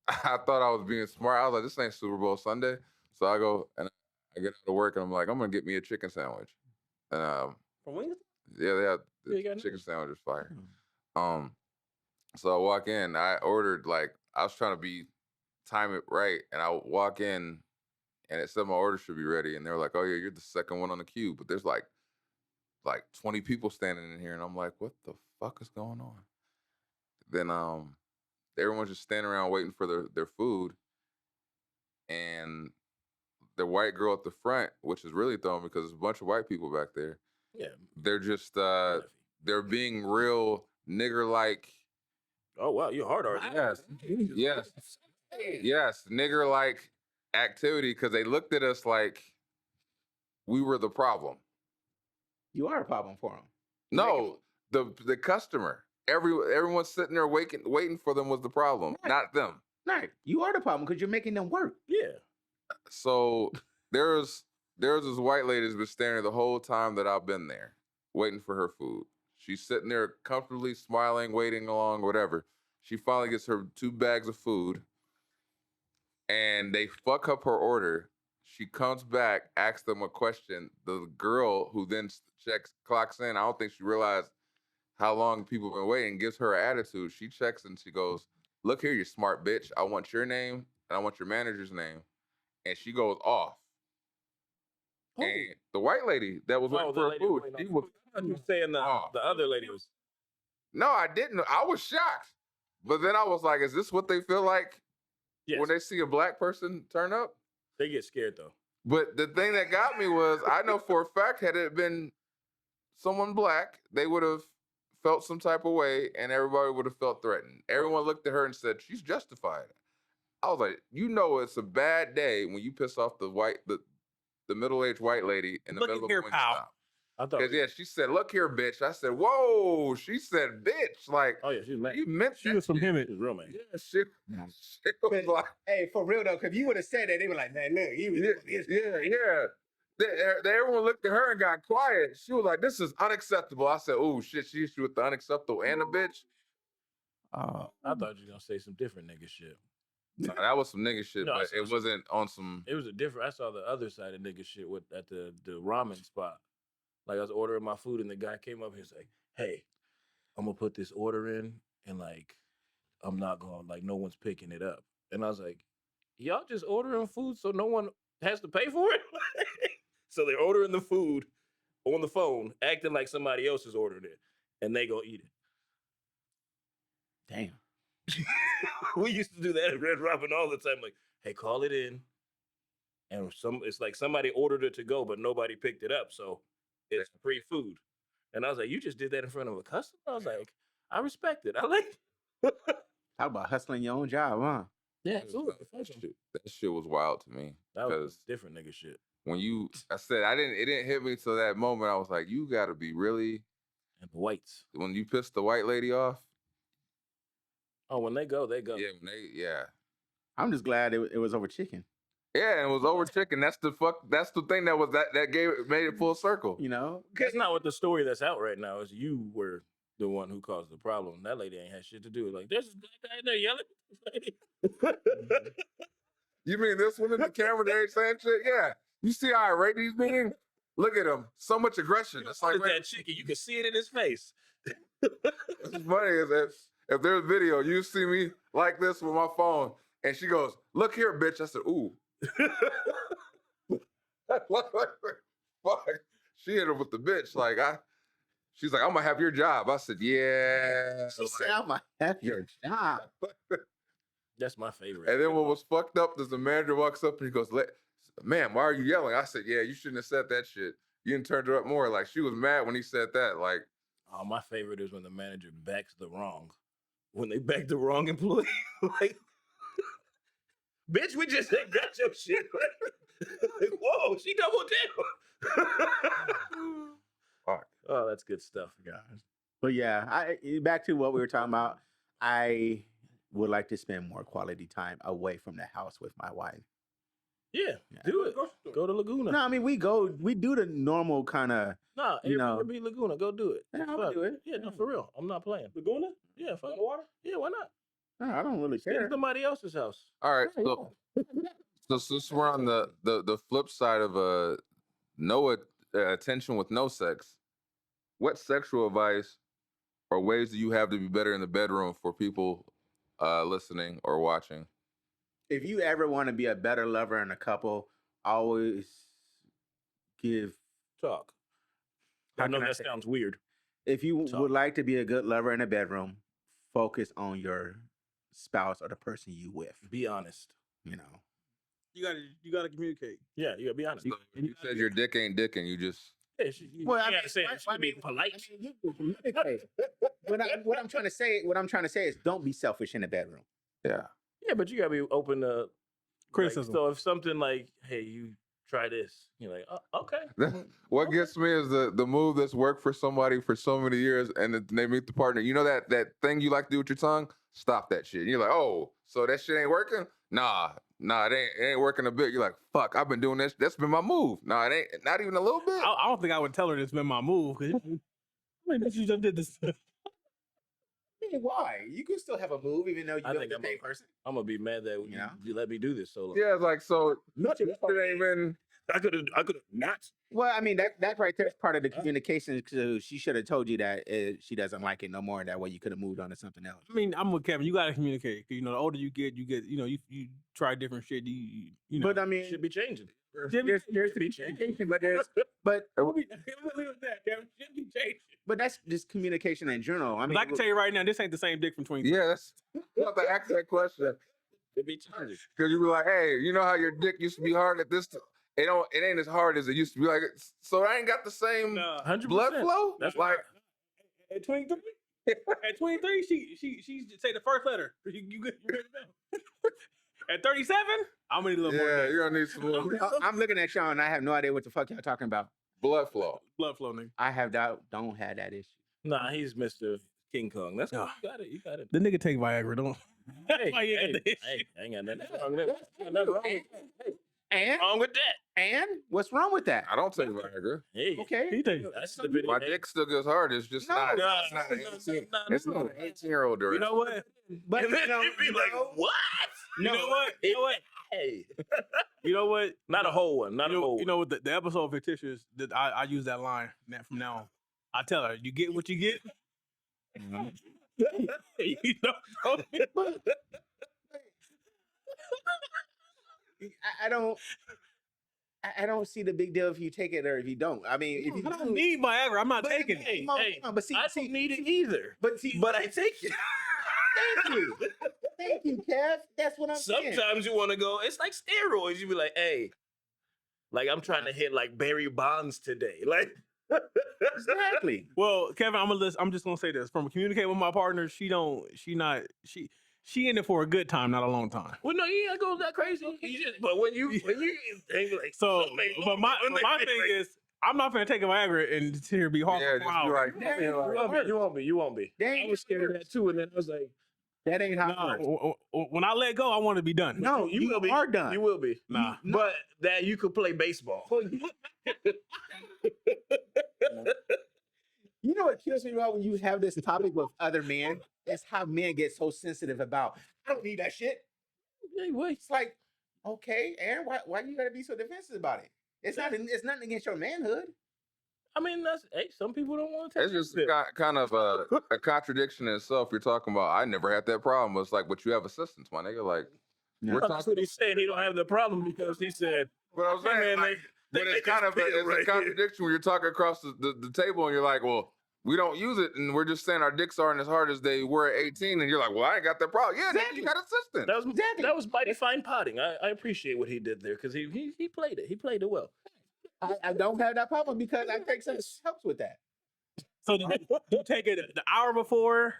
I thought I was being smart. I was like, this ain't Super Bowl Sunday. So I go and I get out of work and I'm like, I'm gonna get me a chicken sandwich. And from Wingstop? Yeah, they have the chicken sandwich is fire. So I walk in. I ordered I was trying to time it right, and I walk in, and it said my order should be ready, and they're like, "Oh yeah, you're the second one on the queue," but there's like 20 people standing in here, and I'm like, "What the fuck is going on?" Then everyone's just standing around waiting for their food, and the white girl at the front, which is really throwing me because there's a bunch of white people back there. Yeah, they're just they're being real nigger-like. Oh wow, you're hard artist. Yes, nigger-like activity because they looked at us like we were the problem. You are a problem for them. No, the customer. Everyone's sitting there waiting for them was the problem, not them. Right, you are the problem because you're making them work. Yeah. So there's this white lady that's been standing there the whole time that I've been there, waiting for her food. She's sitting there comfortably smiling, waiting along, whatever. She finally gets her 2 bags of food, and they fuck up her order. She comes back, asks them a question. The girl who then clocks in, I don't think she realized how long people have been waiting, gives her an attitude. She checks and she goes, "Look here, you smart bitch. I want your name and I want your manager's name." And she goes off. Oh. And the white lady that was waiting for her food, she was. You saying the other lady was? No, I didn't. I was shocked, but then I was like, "Is this what they feel like when they see a black person turn up?" They get scared though. But the thing that got me was, I know for a fact, had it been someone black, they would have felt some type of way, and everybody would have felt threatened. Everyone looked at her and said, "She's justified." I was like, it's a bad day when you piss off the middle-aged white lady in the middle of the Wingstop. Because she said, "Look here, bitch." I said, "Whoa." She said, "Bitch." Like, oh yeah, she's mad. You meant she was from him. She's real man. Yeah, she was like, hey, for real though, because you would have said that, they were like, "Man, look, he was." Everyone looked at her and got quiet. She was like, "This is unacceptable." I said, "Oh shit, she with the unacceptable and the bitch." I thought you were gonna say some different nigga shit. No, that was some nigga shit, No, but it wasn't on some. It was a different. I saw the other side of nigga shit at the ramen spot. Like I was ordering my food, and the guy came up and was like, "Hey, I'm gonna put this order in, and like, I'm not going like no one's picking it up." And I was like, "Y'all just ordering food so no one has to pay for it?" So they're ordering the food on the phone, acting like somebody else is ordering it, and they go eat it. Damn. We used to do that at Red Robin all the time. Like, hey, call it in. And it's like somebody ordered it to go, but nobody picked it up. So it's free food. And I was like, you just did that in front of a customer? I was like, I respect it. I like it. How about hustling your own job, huh? Yeah, That shit was wild to me. That was different nigga shit. When I said, it didn't hit me till that moment. I was like, you got to be really. And the whites. When you pissed the white lady off. Oh, when they go, they go. Yeah, I'm just glad it was over chicken. Yeah, and it was over chicken. That's the thing that made it full circle. You know? That's not what the story that's out right now is. You were the one who caused the problem. That lady ain't had shit to do with it. Like, there's this black guy in there yelling. You mean this one in the camera they ain't saying shit? Yeah. You see how irate he's being? Look at him. So much aggression. It's like that chicken. You can see it in his face. What's funny is that if there's video, you see me like this with my phone, and she goes, "Look here, bitch." I said, "Ooh." Fuck. She hit her with the bitch. Like she's like, "I'm gonna have your job." I said, "Yeah." She said, "I'm gonna have your job." That's my favorite. And then what was fucked up is the manager walks up and he goes, "Ma'am, why are you yelling?" I said, "Yeah, you shouldn't have said that shit. You didn't turn her up more." Like she was mad when he said that. Like, oh, my favorite is when the manager backs the wrong. When they back the wrong employee, like, bitch, we just ain't got your shit. Like, whoa, she doubled down. Oh, that's good stuff, guys. But yeah, back to what we were talking about. I would like to spend more quality time away from the house with my wife. Yeah. Do it. Go to Laguna. No, I mean we do the normal kind of. No, Airbnb Laguna. Go do it. Yeah, I'll do it. Yeah, no, for real. I'm not playing. Laguna? Yeah, fuck the water? Yeah, why not? No, I don't really Stay care. at somebody else's house. all right, so since we're on the flip side of no attention with no sex, what sexual advice or ways do you have to be better in the bedroom for people listening or watching? If you ever want to be a better lover in a couple, always give talk. I know that sounds weird. If you would like to be a good lover in a bedroom, focus on your spouse or the person you with. Be honest. You know. You gotta communicate. Yeah, you gotta be honest. You said your dick ain't dicking, you just. Yeah, well, I gotta say it should be polite. You communicate. What I'm trying to say is don't be selfish in the bedroom. Yeah. Yeah, but you gotta be open to criticism. Like, so if something like, hey, you try this, you're like, oh, okay. What gets me is the move that's worked for somebody for so many years, and then they meet the partner. You know that thing you like to do with your tongue? Stop that shit. And you're like, oh, so that shit ain't working? Nah, it ain't working a bit. You're like, fuck, I've been doing this. That's been my move. Nah, it ain't not even a little bit. I don't think I would tell her it's been my move. I mean, you just did this. Why? You can still have a move even though you don't the same person. I'm gonna be mad that you let me do this so long. Yeah, it's like so. Nothing ain't been. I could have not. Well, I mean that right there is part of the communication. So she should have told you that she doesn't like it no more. That way you could have moved on to something else. I mean, I'm with Kevin. You gotta communicate. You know, the older you get, you try different shit. You know. But I mean, should be changing. There's communication, but but that's just communication in general. I mean, I can tell you right now, this ain't the same dick from 20. Yeah, that's you have to ask that question. It be changing because you be like, hey, you know how your dick used to be hard at this? It ain't as hard as it used to be. Like, so I ain't got the same blood flow. That's like at 23. At 23, she say the first letter. You ready to go? At 37, I'm gonna need a little more. Yeah, you're gonna need some more. I'm looking at Sean and I have no idea what the fuck y'all talking about. Blood flow. Blood flow, nigga. I don't have that issue. Nah, he's Mr. King Kong. That's cool. You got it. The nigga take Viagra, don't. Hey, I ain't got nothing wrong with that. And wrong with that. And what's wrong with that? I don't take Viagra. Hey, Okay. He think that's the video. My dick still goes hard. It's just not. It's not an 18. It's not an 18-year-old. you know what? But And then you know, you'd be like, what? You know what? You know what? Hey, You know what? not a whole one. Not a whole. You know what? The episode of Fictitious, that I use that line from now on. I tell her, you get what you get. You know? I don't see the big deal if you take it or if you don't. I mean, if you I don't need Viagra. I'm not taking it. Hey, but see, I don't need it either. But I take it. Thank you, Kev. That's what I'm saying. Sometimes you want to go. It's like steroids. You be like, hey, like I'm trying to hit like Barry Bonds today. Like Exactly. Well, Kevin, I'm just gonna say this. From communicating with my partner, she in it for a good time, not a long time. Well, no, you ain't go that crazy. But when you they be like, So, but my thing is, I'm not gonna take a Viagra and sit here be hard Yeah, for just 4 be hours. like, you won't be. I was scared of that too, and then I was like, That ain't how it works. When I let go, I want to be done. No, you will be. are done. You will be. Nah. But that you could play baseball. You know what kills me about when you have this topic with other men? It's how men get so sensitive about, I don't need that shit. Hey, wait. It's like, okay, Aaron, why you gotta be so defensive about it? It's nothing against your manhood. I mean, some people don't want to take it's just it. kind of a contradiction in itself. You're talking about, I never had that problem. It's like, but you have assistance, my nigga. Like, we're That's talking. what he's saying. He don't have the problem because he said, But I was saying, man, like, they but make it's kind this of bit it's right a here. contradiction when you're talking across the table and you're like, well, we don't use it, and we're just saying our dicks aren't as hard as they were at 18, and you're like, well, I ain't got that problem. Yeah, Exactly. nigga, you got assistance. that was mighty fine potting. I appreciate what he did there because he played it. He played it well. I don't have that problem because I take some helps with that. So do you take it the hour before?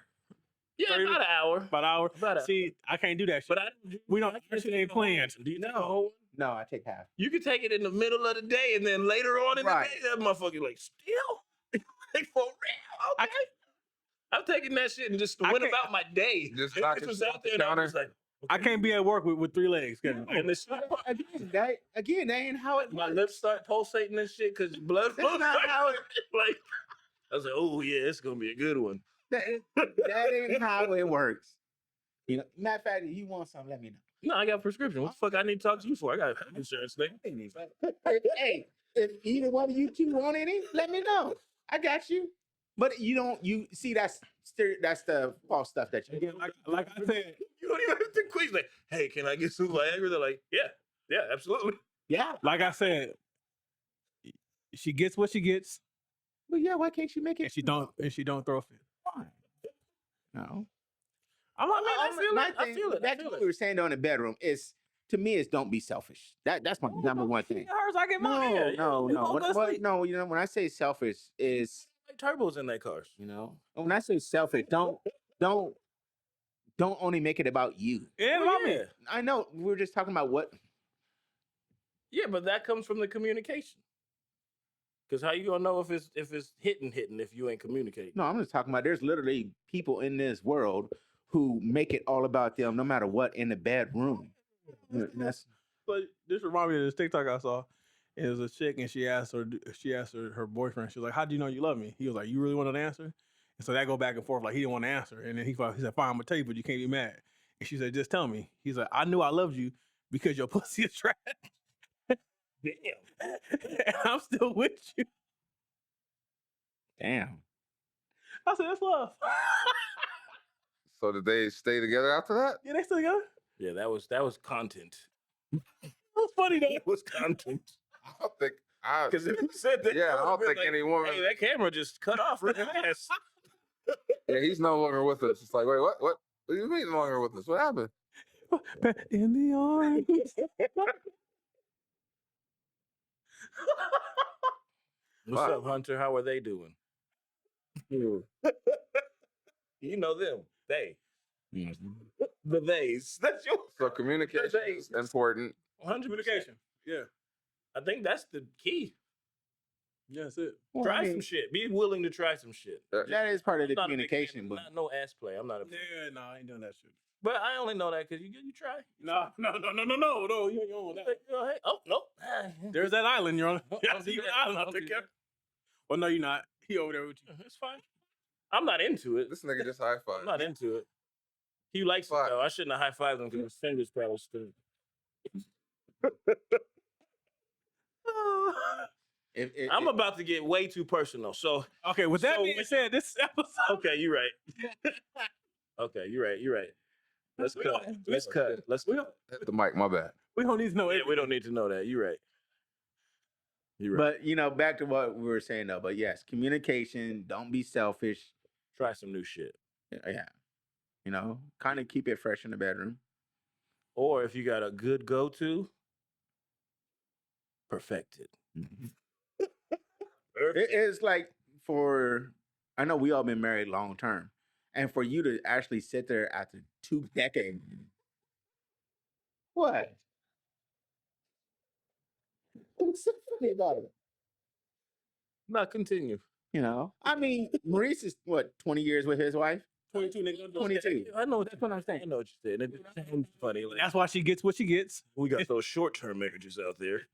Yeah, 30 about an hour. About an hour. About an See, I can't do that shit. But We don't actually ain't planned. Do you take a whole one? No, I take half. You can take it in the middle of the day, and then later on in Right. the day, that motherfucker like still like for real. Okay, I'm taking that shit and just went about my day. Just It knock was it out off the there, and I counter. was like, I can't be at work with 3 legs. Kevin. and this, Again, that ain't how it my works. lips start pulsating and shit because blood That's flow. not how it. Like I was like, oh yeah, it's gonna be a good one. That ain't how it works. You know, matter of fact, if you want something, let me know. No, I got a prescription. What the fuck I need to talk to you for? I got health insurance, nigga. Hey, if either one of you two want any, let me know. I got you. But you see that's the false stuff that you get. Like I said, You don't even have to quiz like, hey, can I get some Viagra? They're like, yeah, absolutely. Yeah. like I said, she gets what she gets, Well, yeah, why can't you make it? and she don't throw a fit. Fine. No. I feel it. That's what we were saying though in the bedroom. Is to me, is don't be selfish. That's my number one thing. Hers, I get mine. No. No, you know, when I say selfish is, Like turbos in their cars. you know, when I say selfish, don't only make it about you. Yeah, Well, mommy. yeah. I know we were just talking about what. Yeah, but that comes from the communication. Because how you gonna know if it's hitting if you ain't communicating? No, I'm just talking about there's literally people in this world who make it all about them, no matter what, in the bedroom. That's But this reminds me of this TikTok I saw. It was a chick, and she asked her boyfriend. She was like, "How do you know you love me?" He was like, "You really want an answer?" And so that go back and forth. Like he didn't want to answer, and then he said, "Fine, I'm gonna tell you, but you can't be mad." And she said, "Just tell me." He's like, "I knew I loved you because your pussy is trash." Damn. And I'm still with you. damn. I said, "That's love." So did they stay together after that? Yeah, they still together. Yeah, that was content. It was funny though. It was content. I don't think. Because if you said that, Yeah, I don't would've think been any woman. Hey, that camera just cut off real fast. Yeah, he's no longer with us. It's like, wait, what? What do you mean no longer with us? What happened? Back in the arms. What's Wow. up, Hunter? How are they doing? You know them. They. The theys. That's your So communication is important. 100%. Communication. Yeah. I think that's the key. Yeah, that's it. Well, Try I mean, some shit. Be willing to try some shit. that is part of the I'm not a big fan communication, of- but not no ass play. I'm not a. Yeah, no, I ain't doing that shit. But I only know that because you try. No. You don't want that. Like, oh, hey, oh no. There's that island, you're on. I'll do that. Island I'll out there, do Kevin. that. Well, no, you're not. He over there with you. It's fine. I'm not into it. This nigga just high five. I'm not into it. He likes it though. I shouldn't have high-fived him because his fingers probably still. I'm about to get way too personal. So okay, with that being said, this episode. Okay, you're right. Okay, you're right. You're right. Let's cut. Let's cut. Let's cut. Hit the mic, my bad. We don't need to know. Yeah, we don't need to know that. You're right. You're right. But back to what we were saying though. But yes, communication. Don't be selfish. Try some new shit. Yeah. Kind of keep it fresh in the bedroom. Or if you got a good go-to, perfect it. It's like I know we all been married long term, and for you to actually sit there after 2 decades. What? What's so funny about it? Not continue. I mean, Maurice is 20 years with his wife? 22 niggas. 22. I know that's what I'm saying. I know what you're saying. It sounds funny. Like, That's why she gets what she gets. we got those short-term marriages out there.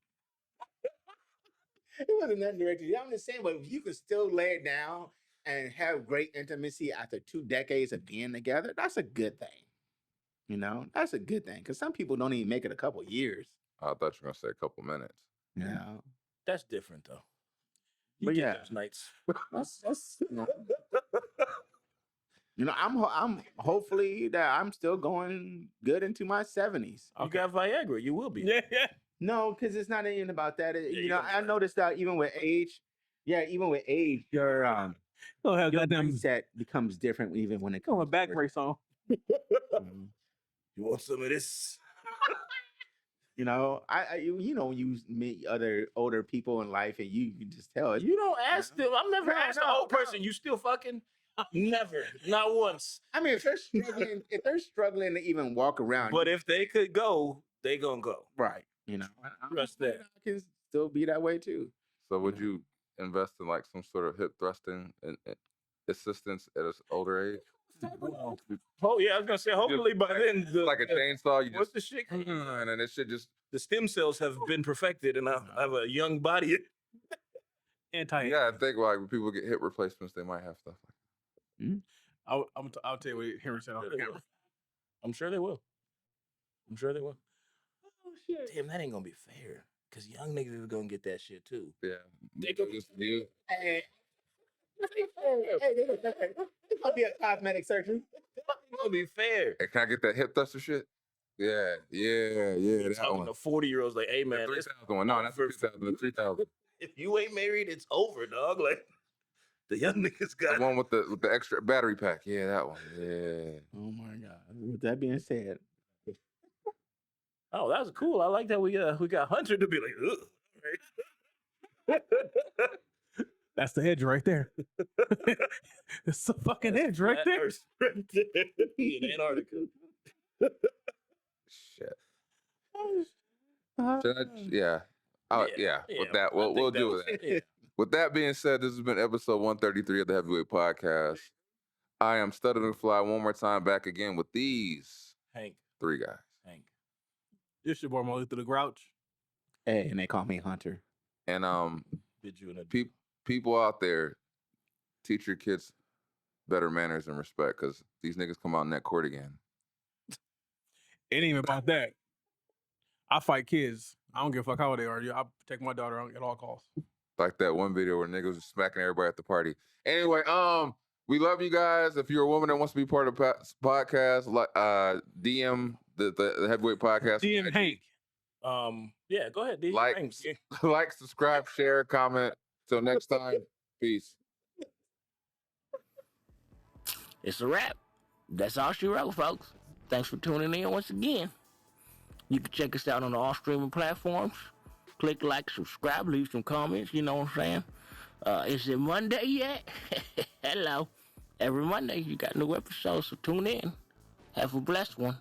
It wasn't that directed. I'm just saying, but if you could still lay it down and have great intimacy after 2 decades of being together, that's a good thing. That's a good thing. Because some people don't even make it a couple years. I thought you were going to say a couple minutes. Yeah. That's different though. But yeah. Those nights. That's I'm hopefully that I'm still going good into my 70s. You got Viagra. You will be. Yeah. No, because it's not even about that. Yeah, I noticed that even with age, your mindset becomes different even when it comes a back brace on. You want some of this? when you meet other older people in life and you can just tell it. You don't ask them. I've never asked an old person, you still fucking? Never. Not once. I mean, if they're struggling to even walk around. But if they could go, they gonna go. Right. Trust that. I can still be that way too. So would you invest in like some sort of hip thrusting and assistance at an older age? Oh yeah, I was gonna say hopefully by then Like a chainsaw, you what's just the shit? and then it should just The stem cells have been perfected, and I have a young body. I think like when people get hip replacements, they might have stuff like that. I'll tell you what Henry said on the camera. I'm sure they will. I'm sure they will. Oh shit! Damn, that ain't gonna be fair. Cause young niggas is gonna get that shit too. Yeah. They go just you. Hey, it's gonna be a cosmetic surgery. It's gonna be fair. Hey, can I get that hip thruster shit? Yeah. That Talking one. to 40-year-olds like, hey man, The 3,000 one. No, that's the 2,000. The 3,000. if you ain't married, it's over, dog. Like the young niggas got The one with the extra battery pack. Yeah, that one. Yeah. Oh my god. With that being said, Oh, that was cool. I like that we got Hunter to be like, ugh. That's the edge right there. It's the fucking edge right there. In Antarctica. Shit. Yeah. With that, we'll do with that. Yeah. With that being said, this has been episode 133 of the Heavyweight Podcast. I am Studding the Fly one more time, back again with these Hank. 3 guys. Hank. This your boy Molly through the Grouch. hey, and they call me Hunter. And Bid you in a people out there, teach your kids better manners and respect, because these niggas come out in that court again. It ain't even about that. I fight kids. I don't give a fuck how old they are. I protect my daughter at all costs. Like that one video where niggas was smacking everybody at the party. Anyway, we love you guys. If you're a woman that wants to be part of the podcast, DM the Heavyweight Podcast. DM Hank. Yeah, go ahead, D. Like, subscribe, share, comment. Till next time, peace. It's a wrap. That's all she wrote, folks. Thanks for tuning in once again. You can check us out on all streaming platforms. Click like, subscribe, leave some comments, you know what I'm saying? Is it Monday yet? Hello. Every Monday you got new episodes, so tune in. Have a blessed one.